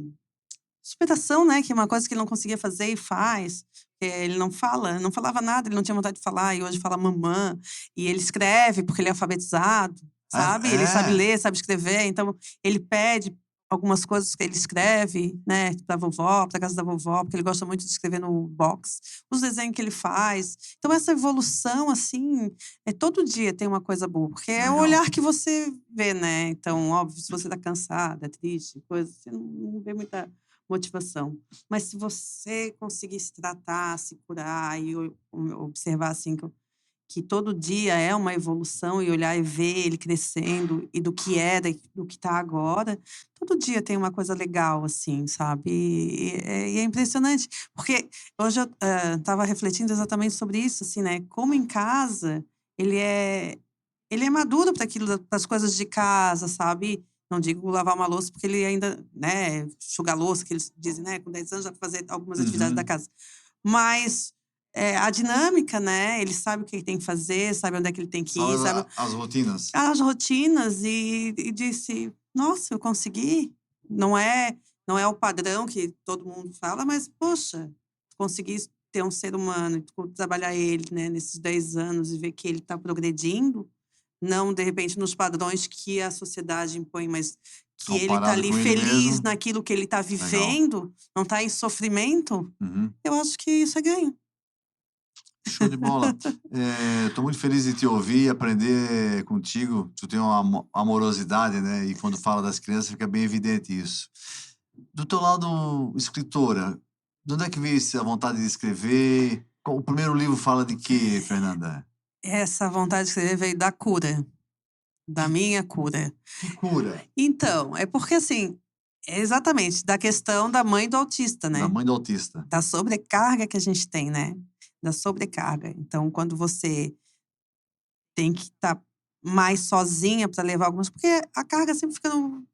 superação, né? Que é uma coisa que ele não conseguia fazer e faz. Ele não falava nada, ele não tinha vontade de falar, e hoje fala mamã. E ele escreve, porque ele é alfabetizado, sabe? Ele sabe É. ler, sabe escrever. Então, ele pede algumas coisas que ele escreve, né? Pra vovó, pra casa da vovó, porque ele gosta muito de escrever no box. Os desenhos que ele faz. Então, essa evolução, assim, todo dia tem uma coisa boa. Porque é o Legal. olhar que você vê, né? Então, óbvio, se você tá cansada, triste, coisa, você não vê muita motivação. Mas se você conseguir se tratar, se curar e observar assim que todo dia é uma evolução e olhar e ver ele crescendo e do que era e do que está agora, todo dia tem uma coisa legal assim, sabe? E é impressionante, porque hoje eu estava refletindo exatamente sobre isso, assim, né? Como em casa ele é ele é maduro para aquilo, para as coisas de casa, sabe? Não digo lavar uma louça, porque ele ainda, né, enxuga a louça, que eles dizem, né, com 10 anos já pra fazer algumas atividades da Uhum. casa. Mas a dinâmica, né, ele sabe o que ele tem que fazer, sabe onde é que ele tem que Só ir, sabe as rotinas. as rotinas e disse: "Nossa, eu consegui". Não é não é o padrão que todo mundo fala, mas poxa, consegui ter um ser humano e trabalhar ele, né, nesses 10 anos e ver que ele está progredindo, não de repente nos padrões que a sociedade impõe, mas que ele está Comparado ali com ele mesmo. feliz naquilo que ele está Legal. vivendo, não está em sofrimento, Uhum. eu acho que isso é ganho. Show de bola. Tô muito feliz de te ouvir e aprender contigo. Tu tem uma amorosidade, né, e quando fala das crianças fica bem evidente isso. Do teu lado escritora, de onde é que veio essa vontade de escrever? O primeiro livro fala de quê, Fernanda? Essa vontade de escrever veio da cura, da Que minha cura. que cura? Então, é porque assim, é exatamente, da questão da mãe do autista, Da né, mãe do autista. da sobrecarga que a gente tem, né, da sobrecarga. Então, quando você tem que estar mais sozinha para levar algumas porque a carga sempre fica no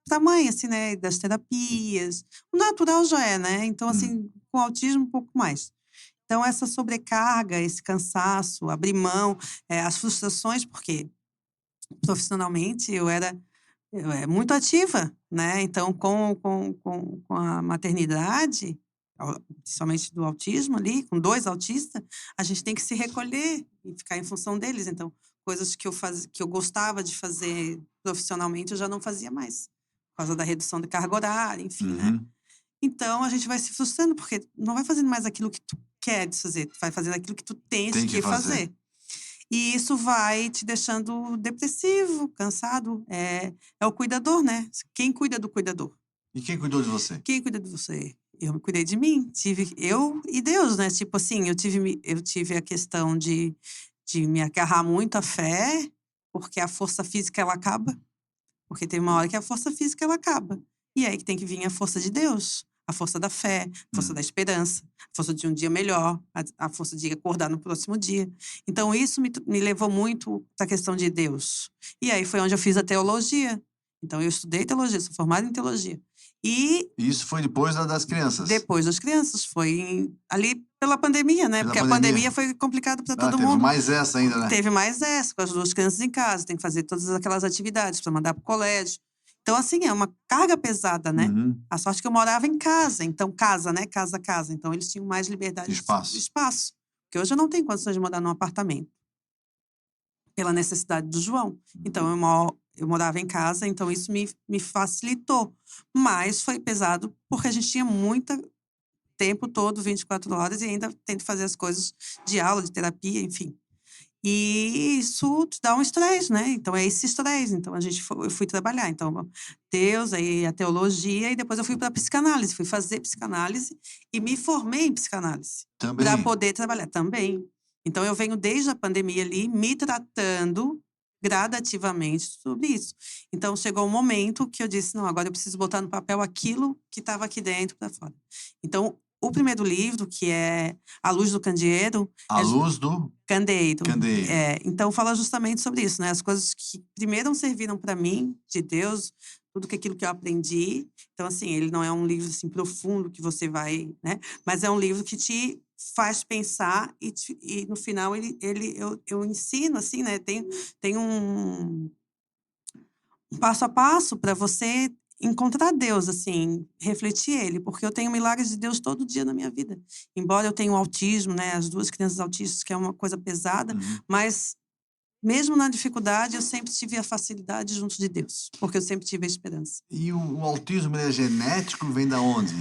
da mãe, assim, né, das terapias. O natural já é, né, então, Hum. assim, com autismo um pouco mais. Então essa sobrecarga, esse cansaço, abrir mão, as frustrações, porque profissionalmente eu era muito ativa, né, então com a maternidade, principalmente do autismo ali, com 2 autistas, a gente tem que se recolher e ficar em função deles, então coisas que eu gostava de fazer profissionalmente, eu já não fazia mais, por causa da redução de carga horária, enfim, né. Uhum. Então a gente vai se frustrando, porque não vai fazendo mais aquilo que tu queres fazer, tu vai fazendo aquilo que tu tens Tem que que fazer. fazer. E isso vai te deixando depressivo, cansado. É o cuidador, né? Quem cuida do cuidador? E quem cuidou de você? Quem cuida de você? Eu me cuidei de mim. Tive eu e Deus, né? Tipo assim, eu tive a questão de me agarrar muito à fé, porque a força física ela acaba. Porque tem uma hora que a força física ela acaba. E aí que tem que vir a força de Deus, a força da fé, a força da Hum. esperança, a força de um dia melhor, a força de acordar no próximo dia. Então isso me levou muito para a questão de Deus. E aí foi onde eu fiz a teologia. Então eu estudei teologia, sou formada em teologia. E E isso foi depois das crianças? depois das crianças, foi ali pela pandemia, né? Pela Porque a pandemia? pandemia foi complicado para Ah, todo teve mundo. mais essa ainda, né? Teve mais essa, com as 2 crianças em casa, tem que fazer todas aquelas atividades para mandar para o colégio. Então, assim, é uma carga pesada, né. Uhum. A sorte que eu morava em casa, então casa, né, casa, casa, então eles tinham mais liberdade de Espaço. espaço, porque hoje eu não tenho condições de morar num apartamento, pela necessidade do João. Então Uhum. eu morava em casa, então isso me facilitou, mas foi pesado, porque a gente tinha muita tempo todo, 24 horas, e ainda tem que fazer as coisas de aula, de terapia, enfim. E isso te dá um estresse, né, então é esse estresse, então eu fui trabalhar, então Deus, aí a teologia e depois eu fui pra psicanálise, fui fazer psicanálise e me formei em psicanálise, para Também. poder trabalhar também. Então eu venho desde a pandemia ali me tratando gradativamente sobre isso. Então chegou um momento que eu disse: "Não, agora eu preciso botar no papel aquilo que estava aqui dentro para fora". Então o primeiro livro, que é A Luz do Candeeiro, A luz do Candeeiro. candeeiro. Então fala justamente sobre isso, né, as coisas que primeiro serviram para mim, de Deus, tudo que aquilo que eu aprendi. Então, assim, ele não é um livro assim profundo que você vai, né? Mas é um livro que te faz pensar e no final eu ensino assim, né? Tem um passo a passo para você encontrar Deus, assim, refletir Ele, porque eu tenho milagres de Deus todo dia na minha vida. Embora eu tenha o autismo, né? As duas crianças autistas, que é uma coisa pesada, Uhum. mas mesmo na dificuldade, eu sempre tive a facilidade junto de Deus, porque eu sempre tive a esperança. E o autismo, ele é genético? Vem da onde?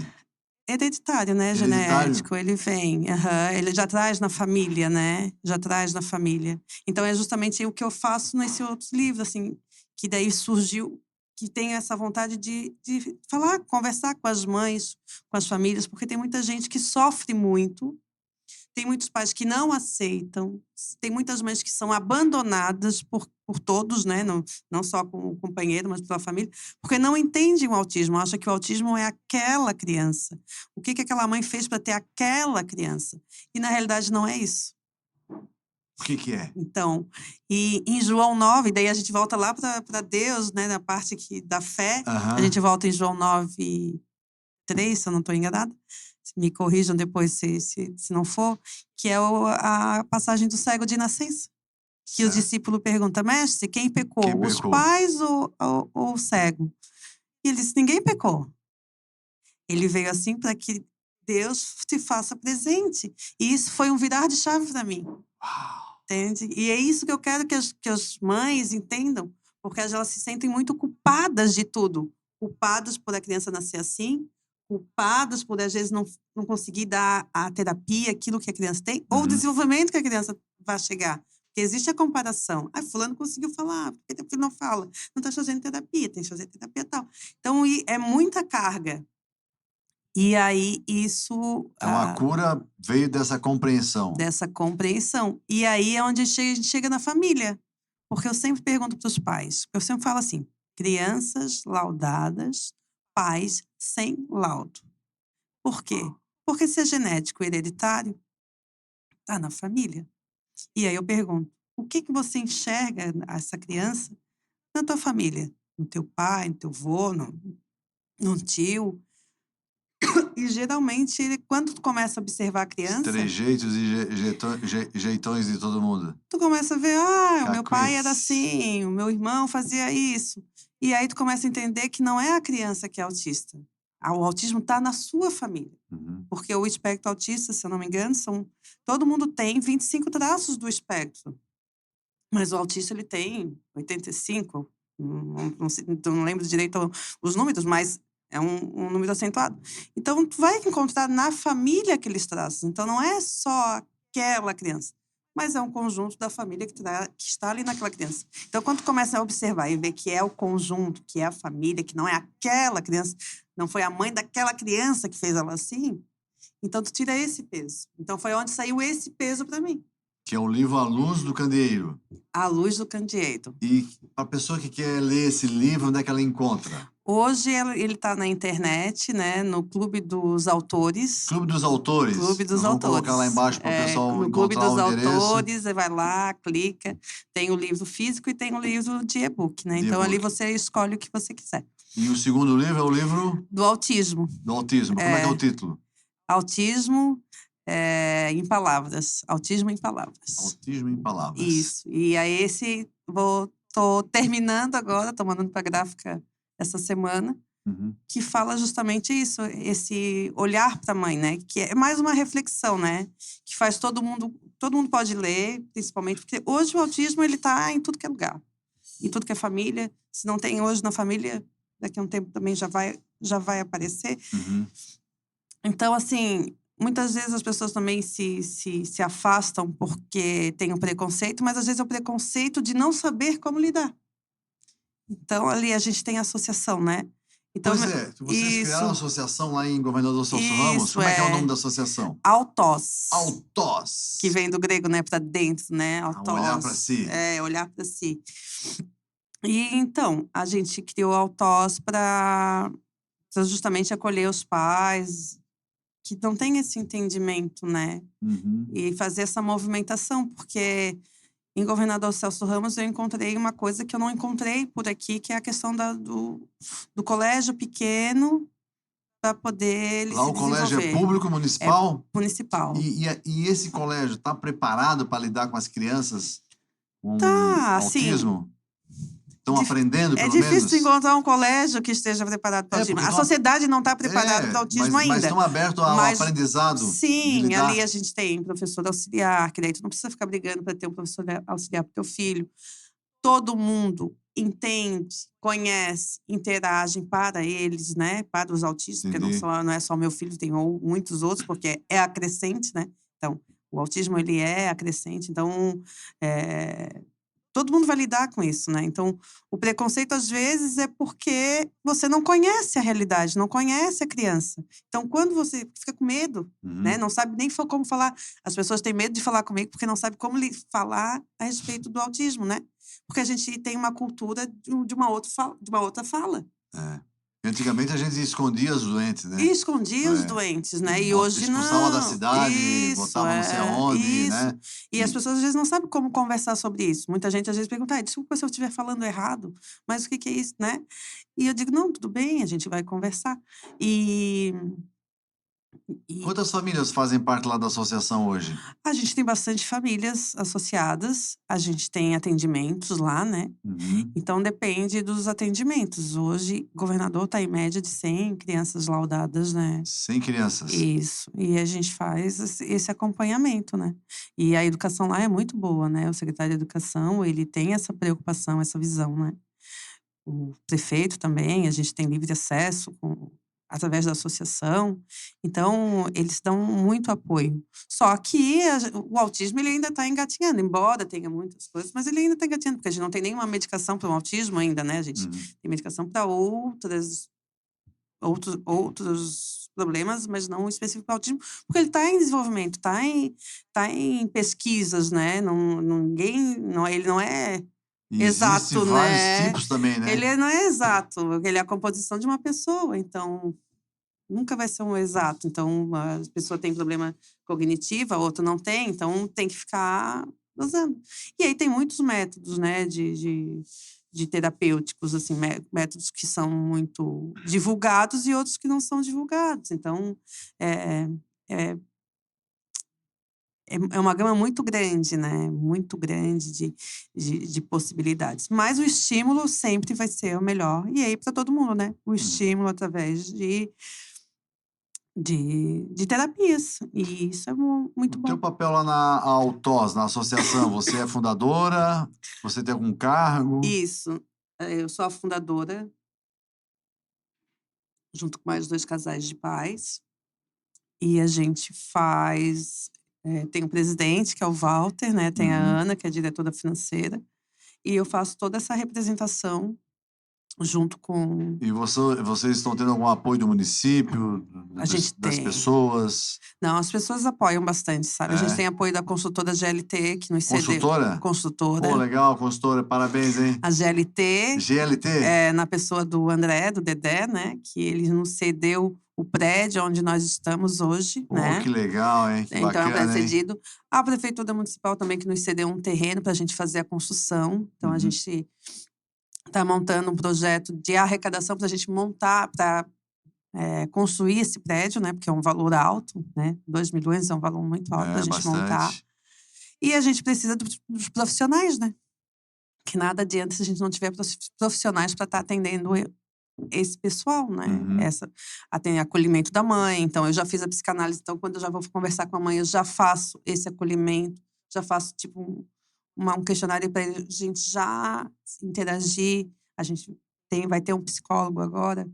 Hereditário, né? Hereditário? Genético, ele vem. Aham, ele já traz na família, né? Já traz na família. Então é justamente o que eu faço nesse outro livro, assim, que daí surgiu, que tem essa vontade de falar, conversar com as mães, com as famílias, porque tem muita gente que sofre muito. Tem muitos pais que não aceitam, tem muitas mães que são abandonadas por todos, né? Não só com o companheiro, mas pela família, porque não entendem o autismo, acham que o autismo é aquela criança. O que aquela mãe fez para ter aquela criança? E na realidade não é isso. O que que é? Então, e em João 9, daí a gente volta lá para Deus, né? Na parte da fé, a Aham. gente volta em João 9, 3, se eu não estou enganada. Me corrijam depois se não for, que é a passagem do cego de nascença. Que o Certo. discípulo pergunta, mestre, quem Quem pecou? Os pecou? pais ou o cego? E ele disse, ninguém pecou. Ele veio assim para que Deus se faça presente. E isso foi um virar de chave para mim. Uau! Entende? E é isso que eu quero que as mães entendam, porque elas se sentem muito culpadas de tudo. Culpadas por a criança nascer assim, culpadas por, às vezes, não conseguir dar a terapia, aquilo que a criança tem, ou o Uhum. desenvolvimento que a criança vai chegar. Porque existe a comparação. Ah, fulano conseguiu falar, por que teu filho não fala? Não está fazendo terapia, tem que fazer terapia e tal. Então, é muita carga. E aí, isso... Então a cura veio dessa compreensão. dessa compreensão. E aí é onde a gente chega na família. Porque eu sempre pergunto para os pais, eu sempre falo assim: crianças laudadas, pais sem laudo. Por quê? Porque se é genético hereditário, está na família. E aí eu pergunto: o que que você enxerga essa criança na tua família? No teu pai, no teu avô, no tio? E geralmente, quando tu começa a observar a Os criança, trejeitos e jeitões de todo mundo. tu começa a ver, o meu pai era Cacuetes. assim, o meu irmão fazia isso. E aí tu começa a entender que não é a criança que é autista. O autismo está na sua família. Uhum. Porque o espectro autista, se eu não me engano, todo mundo tem 25 traços do espectro. Mas o autista, ele tem 85. Não lembro direito os números, mas é um número acentuado. Então, tu vai encontrar na família aqueles traços. Então, não é só aquela criança, mas é um conjunto da família que está ali naquela criança. Então, quando tu começa a observar e ver que é o conjunto, que é a família, que não é aquela criança, não foi a mãe daquela criança que fez ela assim, então tu tira esse peso. Então, foi onde saiu esse peso para mim. Que é o livro A Luz do Candeeiro. A Luz do Candeeiro. E a pessoa que quer ler esse livro, onde é que ela encontra? Hoje ele está na internet, né, no Clube dos Autores. Clube dos Autores. Clube dos Nós vamos colocar lá Autores. embaixo para o pessoal No Clube encontrar dos o endereço Autores, você vai lá, clica. Tem o livro físico e tem o livro de e-book, né? de Então ali e-book. você escolhe o que você quiser. E o segundo livro é o livro Do autismo. do autismo. Como é que é o título? Autismo em palavras. Autismo em palavras. Autismo em palavras. Isso. E aí tô terminando agora, tô mandando para a gráfica essa semana. Uhum. Que fala justamente isso, esse olhar para a mãe, né? Que é mais uma reflexão, né? Que faz todo mundo pode ler, principalmente porque hoje o autismo ele tá em tudo que é lugar, em tudo que é família. Se não tem hoje na família, daqui a um tempo também já vai aparecer. Uhum. Então, assim, muitas vezes as pessoas também se afastam porque tem um preconceito, mas às vezes é o preconceito de não saber como lidar. Então, ali a gente tem a associação, né? Então, Pois é, vocês criaram uma isso. associação lá em Governador Celso Ramos. Isso, Como é que é o nome da associação? Autós. Autós. Que vem do grego, né, para dentro, né? Olhar para Autós. si. É, olhar para si. E então, a gente criou a Autós para justamente acolher os pais que não têm esse entendimento, né? Uhum. E fazer essa movimentação, porque em Governador Celso Ramos eu encontrei uma coisa que eu não encontrei por aqui, que é a questão do colégio pequeno para poder ele Lá se o colégio é desenvolver. público, É municipal? municipal. E esse colégio está preparado para lidar com as crianças com Tá, assim, autismo? Estão dif aprendendo, é pelo difícil menos? encontrar um colégio que esteja preparado para o É, autismo. porque A estão. sociedade não está preparada para o autismo Mas ainda, estão abertos ao mas aprendizado de sim, ali a lidar. gente tem professor auxiliar, que daí tu não precisa ficar brigando para ter um professor auxiliar para o teu filho. Todo mundo entende, conhece, interage para eles, né, para os autistas, porque Entendi. não é só meu filho, tem muitos outros, porque é acrescente, né. Então, o autismo ele é acrescente, então, eh, todo mundo vai lidar com isso, né. Então, o preconceito às vezes é porque você não conhece a realidade, não conhece a criança. Então, quando você fica com medo, né, Uhum. não sabe nem como falar. As pessoas têm medo de falar comigo porque não sabem como lhe falar a respeito do autismo, né. Porque a gente tem uma cultura de uma outra fala. É. Antigamente a gente escondia os doentes, E né? escondia os É. doentes, né, e hoje Expulsava da não. cidade, Isso, botava não sei é, aonde, isso. né? E as E pessoas às vezes não sabem como conversar sobre isso. Muita gente às vezes pergunta: "Ai, desculpa se eu estiver falando errado, mas o que que é isso?", né. E eu digo: "Não, tudo bem, a gente vai conversar". E e quantas famílias fazem parte lá da associação hoje? a gente tem bastante famílias associadas, a gente tem atendimentos lá, né. Uhum. Então depende dos atendimentos. Hoje, Governador está em média de 100 crianças laudadas, né. 100 crianças. Isso. E a gente faz esse acompanhamento, né. E a educação lá é muito boa, né, o secretário de educação, ele tem essa preocupação, essa visão, né. O prefeito também, a gente tem livre acesso através da associação, então eles dão muito apoio. Só que o autismo ele ainda está engatinhando, embora tenha muitas coisas, mas ele ainda está engatinhando, porque a gente não tem nenhuma medicação para o autismo ainda, né, a gente Uhum. tem medicação para outros problemas, mas não específico para autismo, porque ele está em desenvolvimento, tá em pesquisas, né, ninguém não ele não é E existe exato, vários né. tipos também, né? Ele não é exato, ele é a composição de uma pessoa, então nunca vai ser um exato. Então, uma pessoa tem problema cognitivo, a outra não tem, então tem que ficar dosando. E aí tem muitos métodos, né, de terapêuticos, assim, métodos que são muito divulgados e outros que não são divulgados. Então, é é é uma gama muito grande, né, muito grande de possibilidades. Mas o estímulo sempre vai ser o melhor, e aí para todo mundo, né, o Uhum. estímulo através de terapias, e isso é O muito teu bom. papel lá na Altos, na associação, você é fundadora? Você tem algum cargo? Isso, eu sou a fundadora, junto com mais 2 casais de pais, e a gente faz tem o presidente, que é o Walter, né, tem a Uhum. Ana, que é a diretora financeira, e eu faço toda essa representação junto com. E vocês estão tendo algum apoio do município, A gente das tem. pessoas? Não, as pessoas apoiam bastante, sabe. A gente É. tem apoio da consultora GLT, que nos cedeu Consultora? Pô, consultora. legal, consultora, parabéns, hein? A GLT, GLT? na pessoa do André, do Dedé, né, que ele nos cedeu o prédio onde nós estamos hoje, Pô, né. que legal, hein? Que Então é um prédio bacana, hein? cedido. A prefeitura municipal também que nos cedeu um terreno para a gente fazer a construção. Então a Uhum. gente está montando um projeto de arrecadação para a gente montar, para construir esse prédio, né, porque é um valor alto, né, 2 milhões é um valor muito alto para a É, gente montar. bastante. E a gente precisa dos profissionais, né, que nada adianta se a gente não tiver profissionais para estar atendendo esse pessoal, né, Uhum. tem acolhimento da mãe, então eu já fiz a psicanálise, então quando eu já vou conversar com a mãe, eu já faço esse acolhimento, já faço tipo um questionário para a gente já interagir, a gente vai ter um psicólogo agora,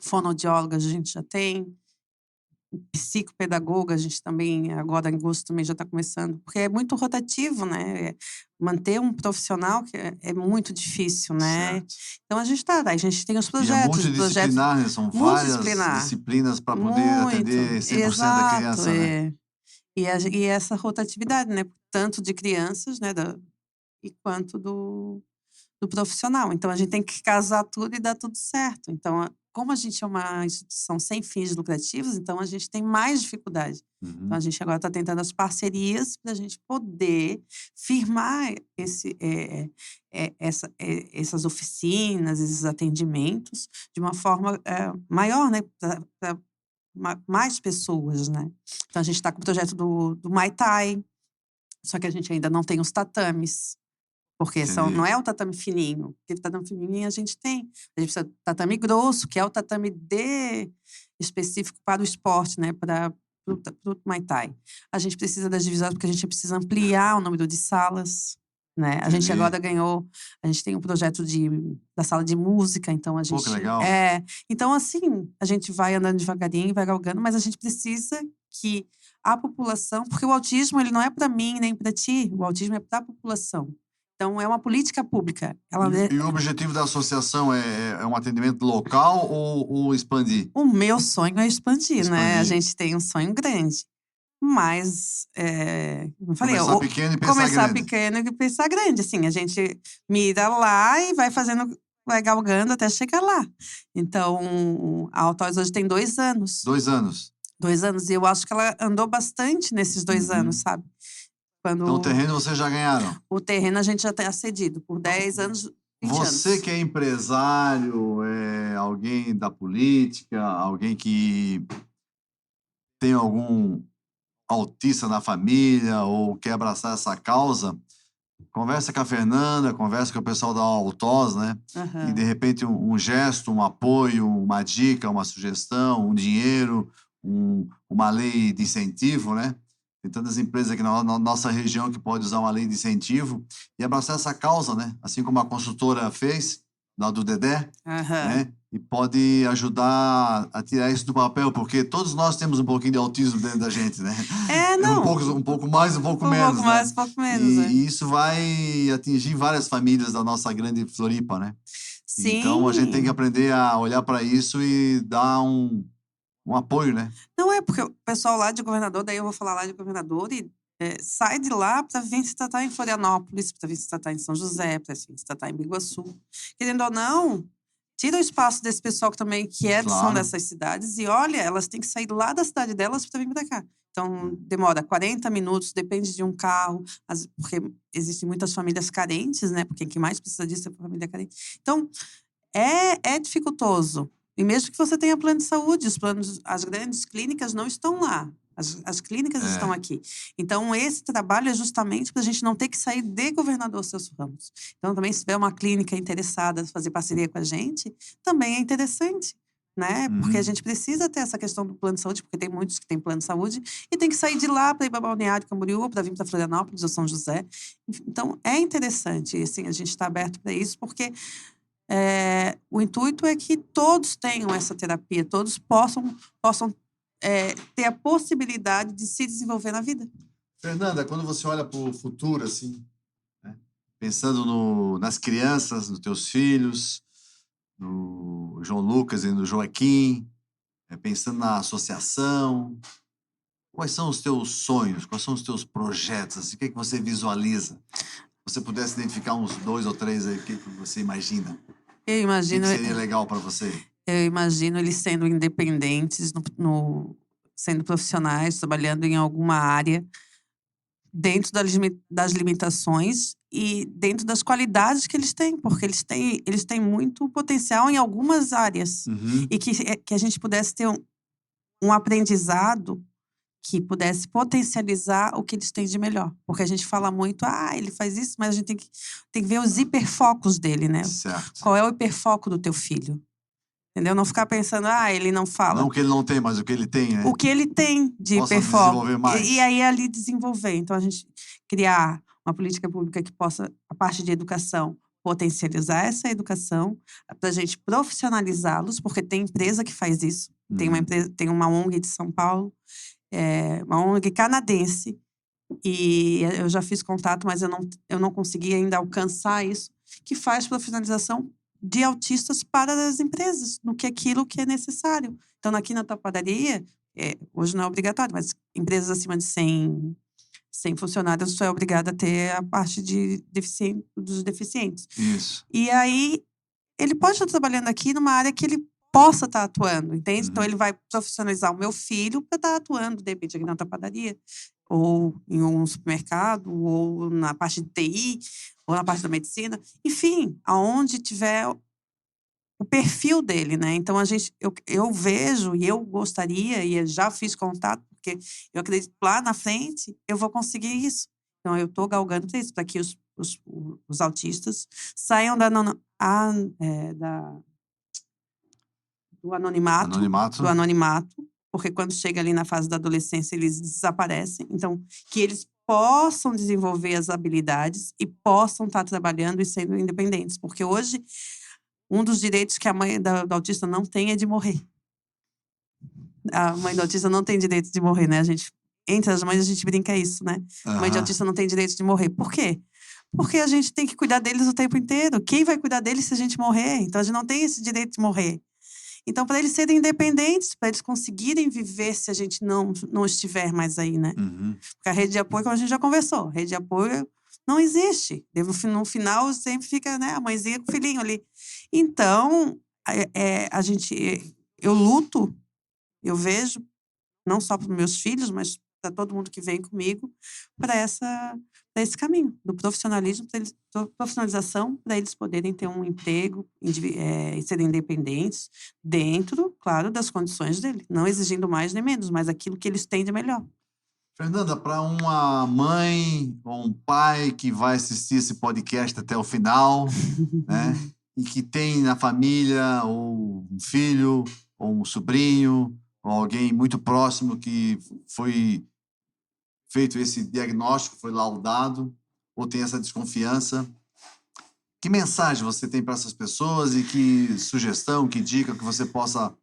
fonoaudióloga a gente já tem, psicopedagoga, a gente também, agora em agosto também já está começando, porque é muito rotativo, né, manter um profissional que é muito difícil, né. Certo. Então a gente tem E é os projetos multidisciplinar, né? São várias multidisciplinar, disciplinas para poder muito, atender 100% da exato, criança, né? é. E essa rotatividade, né, tanto de crianças, né, e quanto do profissional, então a gente tem que casar tudo e dar tudo certo, então como a gente é uma instituição sem fins lucrativos, então a gente tem mais dificuldade. Então a gente agora está tentando as parcerias para a gente poder firmar essas oficinas, esses atendimentos de uma forma maior, né? Para mais pessoas, né? Então a gente está com o projeto do Muay Thai, só que a gente ainda não tem os tatames. Porque não Entendi. é o tatame fininho. Porque o tatame fininho a gente tem. A gente precisa do tatame grosso, que é o tatame específico para o esporte, né? Para o Muay Thai. A gente precisa das divisórias porque a gente precisa ampliar o número de salas, né? A gente Entendi. agora ganhou, a gente tem um projeto da sala de música, então a Pô, que gente legal. então assim, a gente vai andando devagarinho, vai galgando, mas a gente precisa que a população, porque o autismo ele não é para mim nem para ti, o autismo é para a população. Então é uma política pública. E o objetivo da associação é um atendimento local ou expandir? O meu sonho é expandir, né? A Expandir. gente tem um sonho grande. Mas, como eu falei, Começar pequeno e pensar começar grande. pequeno e pensar grande, assim, a gente mira lá e vai fazendo, vai galgando até chegar lá. Então, a Altoz hoje tem 2 anos. 2 anos. 2 anos, e eu acho que ela andou bastante nesses 2 anos, sabe? Então o Quando terreno vocês já ganharam. o terreno a gente já tem cedido por 10 anos, 20 Você anos. que é empresário, alguém da política, alguém que tem algum autista na família ou quer abraçar essa causa, conversa com a Fernanda, conversa com o pessoal da Altoz, né? E de Aham. repente um gesto, um apoio, uma dica, uma sugestão, um dinheiro, uma lei de incentivo, né? Tem tantas empresas aqui na nossa região que pode usar uma lei de incentivo e abraçar essa causa, né? Assim como a consultora fez, lá do Dedé, Aham. né? E pode ajudar a tirar isso do papel, porque todos nós temos um pouquinho de autismo dentro da gente, né? É, É não, um pouco mais, um pouco um pouco menos, né? mais, um pouco menos, E, é. e isso vai atingir várias famílias da nossa grande Floripa, né? Então a gente tem que Sim. aprender a olhar para isso e dar um apoio, né? Não é, porque o pessoal lá de Governador, daí eu vou falar lá de Governador e, sai de lá para vir se tratar em Florianópolis, para vir se tratar em São José, para vir se tratar em Biguaçu. Querendo ou não, tira o espaço desse pessoal que também são Claro. dessas cidades e olha, elas têm que sair lá da cidade delas para vir para cá. Então demora 40 minutos, depende de um carro, porque existem muitas famílias carentes, né, porque quem mais precisa disso é a família carente. Então é dificultoso. E mesmo que você tenha plano de saúde, as grandes clínicas não estão lá. As clínicas estão É. aqui. Então, esse trabalho é justamente para a gente não ter que sair de Governador Celso Ramos. Então, também, se tiver uma clínica interessada em fazer parceria com a gente, também é interessante, né? Porque a Uhum. gente precisa ter essa questão do plano de saúde, porque tem muitos que têm plano de saúde e tem que sair de lá para ir para Balneário Camboriú, para vir para Florianópolis ou São José. Então, é interessante, e, assim, a gente está aberto para isso, porque o intuito é que todos tenham essa terapia, todos possam ter a possibilidade de se desenvolver na vida. Fernanda, quando você olha para o futuro, assim, né? Pensando nas crianças, nos teus filhos, no João Lucas e no Joaquim, pensando na associação, quais são os teus sonhos? Quais são os teus projetos? Assim, o que é que você visualiza? Se você pudesse identificar uns 2 ou 3 aí, o que é que você imagina? Eu O que imagino, que seria legal para você? eu imagino eles sendo independentes, sendo profissionais, trabalhando em alguma área, dentro das limitações e dentro das qualidades que eles têm, porque eles têm muito potencial em algumas áreas. Uhum. E que a gente pudesse ter um aprendizado que pudesse potencializar o que eles têm de melhor. Porque a gente fala muito, ele faz isso, mas a gente tem que ver os hiperfocos dele, né? Certo. Qual é o hiperfoco do teu filho? Entendeu? Não ficar pensando, ele não Não fala. o que ele não tem, mas o que ele tem, O né? que ele tem de Possa hiperfoco. desenvolver E mais. aí ali desenvolver. Então a gente criar uma política pública que possa, a parte de educação, potencializar essa educação, para a gente profissionalizá-los, porque tem empresa que faz isso. Tem uma ONG de São Paulo, uma ONG canadense, e eu já fiz contato, mas eu não consegui ainda alcançar isso, que faz profissionalização de autistas para as empresas, no que aquilo que é necessário. Então, aqui na tua padaria, hoje não é obrigatório, mas empresas acima de 100 funcionários, só é obrigada a ter a parte dos deficientes. Isso. E aí, ele pode estar trabalhando aqui numa área que ele possa estar atuando, entende? Então, Uhum. ele vai profissionalizar o meu filho para estar atuando, de repente, aqui na outra padaria, ou em um supermercado, ou na parte de TI, ou na parte da medicina. Enfim, aonde tiver o perfil dele, né? Então, eu vejo e eu gostaria, e eu já fiz contato, porque eu acredito que lá na frente eu vou conseguir isso. Então, eu estou galgando para isso, para que os autistas saiam da do anonimato, Anonimato. do anonimato, porque quando chega ali na fase da adolescência eles desaparecem. Então, que eles possam desenvolver as habilidades e possam estar trabalhando e sendo independentes, porque hoje um dos direitos que a mãe do autista não tem é de morrer. A mãe do autista não tem direito de morrer, né? Entre as mães a gente brinca isso, né? Mãe de Aham. autista não tem direito de morrer. Por quê? Porque a gente tem que cuidar deles o tempo inteiro. Quem vai cuidar deles se a gente morrer? Então a gente não tem esse direito de morrer. Então, para eles serem independentes, para eles conseguirem viver se a gente não estiver mais aí, né? Uhum. Porque a rede de apoio, como a gente já conversou, rede de apoio não existe. No final, sempre fica, né, a mãezinha com o filhinho ali. Então, eu luto, eu vejo, não só para os meus filhos, mas para todo mundo que vem comigo, para esse caminho do profissionalismo, da profissionalização, para eles poderem ter um emprego e serem independentes, dentro, claro, das condições dele, não exigindo mais nem menos, mas aquilo que eles têm de melhor. Fernanda, para uma mãe ou um pai que vai assistir esse podcast até o final, né, e que tem na família ou um filho, ou um sobrinho, ou alguém muito próximo que foi feito esse diagnóstico, foi laudado, ou tem essa desconfiança, que mensagem você tem para essas pessoas e que sugestão, que dica que você possa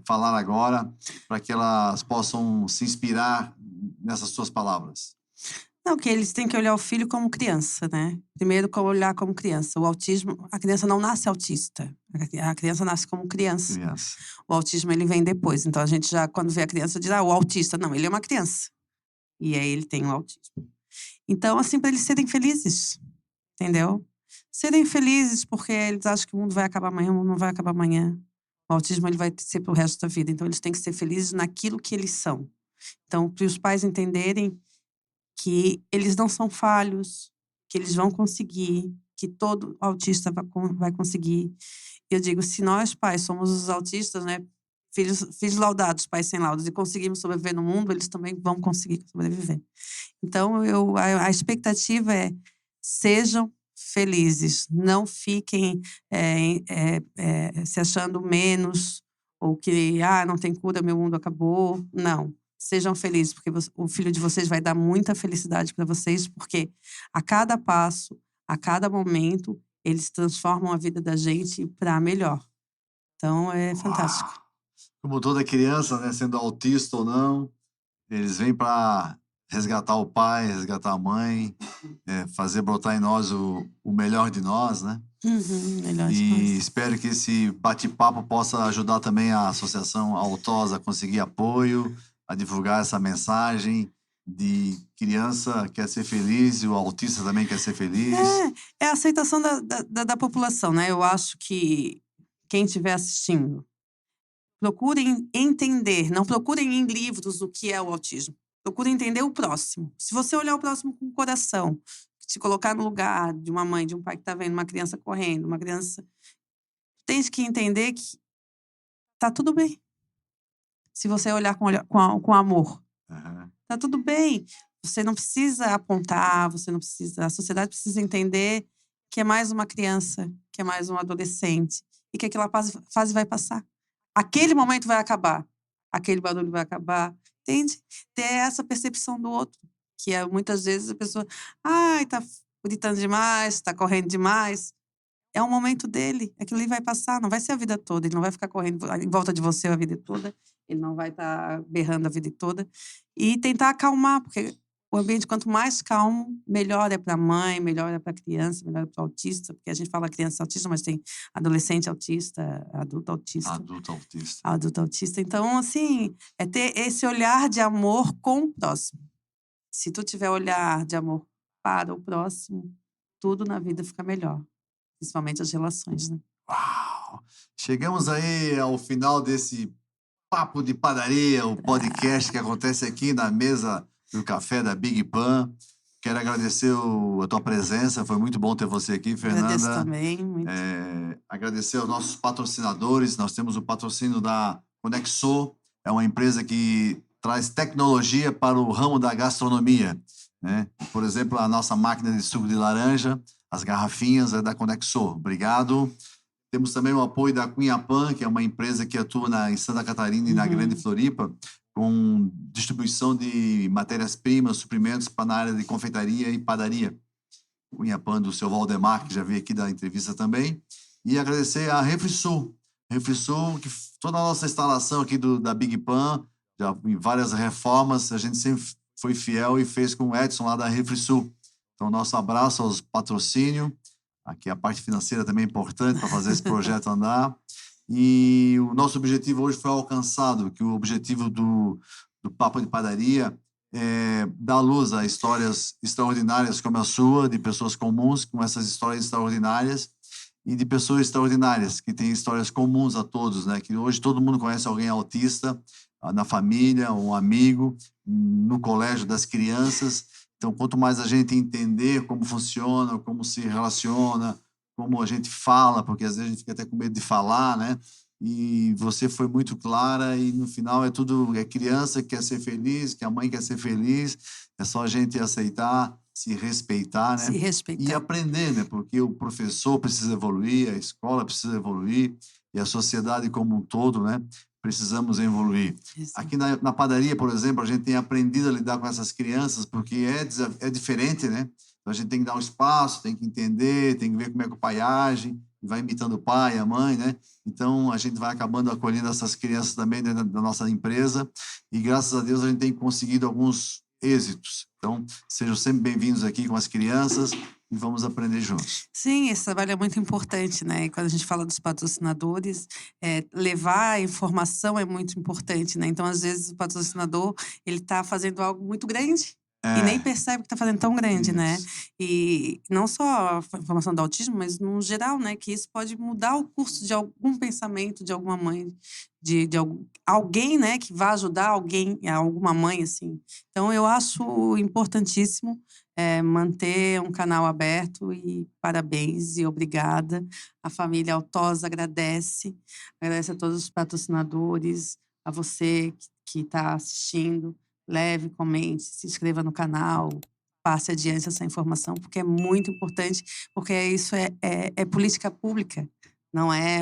falar agora para que elas possam se inspirar nessas suas palavras? Não, que eles têm que olhar o filho como criança, né? Primeiro, olhar como criança. O autismo, a criança não nasce autista. A criança nasce como criança. Criança. O autismo, ele vem depois. Então, a gente já, quando vê a criança, diz, o autista. Não, ele é uma criança. E aí, ele tem o autismo. Então, assim, para eles serem felizes, entendeu? Serem felizes porque eles acham que o mundo vai acabar amanhã, o mundo não vai acabar amanhã. O autismo, ele vai ser pro resto da vida. Então, eles têm que ser felizes naquilo que eles são. Então, para os pais entenderem que eles não são falhos, que eles vão conseguir, que todo autista vai conseguir. Eu digo, se nós, pais, somos os autistas, né? Filhos laudados, pais sem laudos, e conseguimos sobreviver no mundo, eles também vão conseguir sobreviver. Então, a expectativa é: sejam felizes, não fiquem se achando menos, ou que, não tem cura, meu mundo acabou. Não. Sejam felizes, porque o filho de vocês vai dar muita felicidade para vocês, porque a cada passo, a cada momento, eles transformam a vida da gente para melhor. Então, é fantástico. Uau! Como toda criança, né, sendo autista ou não, eles vêm para resgatar o pai, resgatar a mãe, fazer brotar em nós o melhor de nós, né? Uhum, melhor de E nós. espero que esse bate-papo possa ajudar também a Associação Autosa a conseguir apoio, a divulgar essa mensagem de criança quer ser feliz e o autista também quer ser feliz. É a aceitação da população, né? Eu acho que quem estiver assistindo, procurem entender, não procurem em livros o que é o autismo. Procurem entender o próximo. Se você olhar o próximo com o coração, se colocar no lugar de uma mãe, de um pai que está vendo uma criança correndo, uma criança, tem que entender que tá tudo bem. Se você olhar com amor, Aham. tá tudo bem. Você não precisa apontar, você não precisa. A sociedade precisa entender que é mais uma criança, que é mais um adolescente, e que aquela fase vai passar. Aquele momento vai acabar, aquele barulho vai acabar, entende? Ter essa percepção do outro, que é muitas vezes a pessoa, ai, tá gritando demais, tá correndo demais. É um momento dele, aquilo ali vai passar, não vai ser a vida toda, ele não vai ficar correndo em volta de você a vida toda, ele não vai estar berrando a vida toda. E tentar acalmar, porque o ambiente, quanto mais calmo, melhor é para a mãe, melhor é para a criança, melhor é para o autista, porque a gente fala criança autista, mas tem adolescente autista, adulto autista, Adulto autista. adulto autista. Então, assim, é ter esse olhar de amor com o próximo. Se tu tiver olhar de amor para o próximo, tudo na vida fica melhor. Principalmente as relações, né? Uau! Uau! Chegamos aí ao final desse Papo de Padaria, o podcast que acontece aqui na mesa do café da Big Pan. Quero agradecer a tua presença, foi muito bom ter você aqui, Agradeço Fernanda. também, muito. Agradecer aos nossos patrocinadores, nós temos o patrocínio da Conexo, é uma empresa que traz tecnologia para o ramo da gastronomia, né? Por exemplo, a nossa máquina de suco de laranja, as garrafinhas é da Conexo. Obrigado. Temos também o apoio da Cunhapan, que é uma empresa que atua em Santa Catarina e na Grande Floripa, com distribuição de matérias-primas, suprimentos para na área de confeitaria e padaria. Cunhapan do seu Valdemar, que já veio aqui da entrevista também. E agradecer a Refrisul. Refrisul, que toda a nossa instalação aqui da Big Pan, já em várias reformas, a gente sempre foi fiel e fez com o Edson lá da Refrisul. Então, nosso abraço aos patrocínios. Aqui a parte financeira também é importante para fazer esse projeto andar. E o nosso objetivo hoje foi alcançado, que o objetivo do Papo de Padaria é dar luz a histórias extraordinárias como a sua, de pessoas comuns com essas histórias extraordinárias, e de pessoas extraordinárias que têm histórias comuns a todos, né? Que hoje todo mundo conhece alguém autista, na família, um amigo, no colégio das crianças. Então, quanto mais a gente entender como funciona, como se relaciona, como a gente fala, porque às vezes a gente fica até com medo de falar, né? E você foi muito clara e no final é criança que quer ser feliz, que a mãe quer ser feliz, é só a gente aceitar, se respeitar, né? Se E respeitar. aprender, né? Porque o professor precisa evoluir, a escola precisa evoluir e a sociedade como um todo, né? Precisamos evoluir. Isso. Aqui na padaria, por exemplo, a gente tem aprendido a lidar com essas crianças porque é diferente, né? Então a gente tem que dar um espaço, tem que entender, tem que ver como é que o pai age, vai imitando o pai, a mãe, né? Então a gente vai acabando acolhendo essas crianças também dentro da nossa empresa e graças a Deus a gente tem conseguido alguns êxitos. Então sejam sempre bem-vindos aqui com as crianças e vamos aprender juntos. Sim, esse trabalho é muito importante, né? E quando a gente fala dos patrocinadores, levar a informação é muito importante, né? Então, às vezes, o patrocinador, ele tá fazendo algo muito grande e nem percebe que tá fazendo tão grande, né? Isso. E não só a informação do autismo, mas no geral, né? Que isso pode mudar o curso de algum pensamento de alguma mãe, alguém, né? Que vai ajudar alguma mãe, assim. Então, eu acho importantíssimo manter um canal aberto e parabéns e obrigada. A família Altosa agradece a todos os patrocinadores, a você que está assistindo. Leve, comente, se inscreva no canal, passe adiante essa informação, porque é muito importante, porque isso é política pública, não é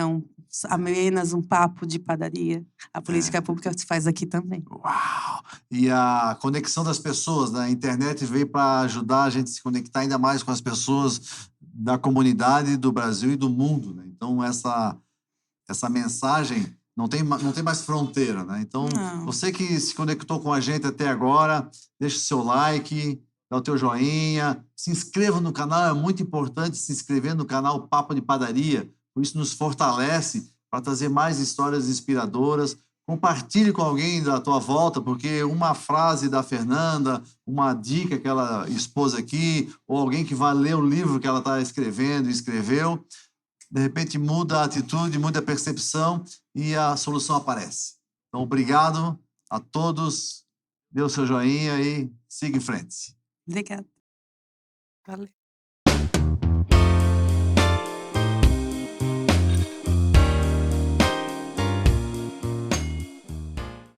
apenas um papo de padaria. A política pública se faz aqui também. Uau! E a conexão das pessoas, né? A internet veio para ajudar a gente a se conectar ainda mais com as pessoas da comunidade do Brasil e do mundo, né? Então, essa mensagem não tem mais fronteira, né? Então, Não. você que se conectou com a gente até agora, deixa o seu like, dá o teu joinha, se inscreva no canal, é muito importante se inscrever no canal Papo de Padaria, por isso nos fortalece para trazer mais histórias inspiradoras. Compartilhe com alguém da tua volta, porque uma frase da Fernanda, uma dica que ela expôs aqui, ou alguém que vai ler o livro que ela está escrevendo, escreveu, de repente muda a atitude, muda a percepção e a solução aparece. Então, obrigado a todos, dê o seu joinha e siga em frente. Obrigada. Valeu.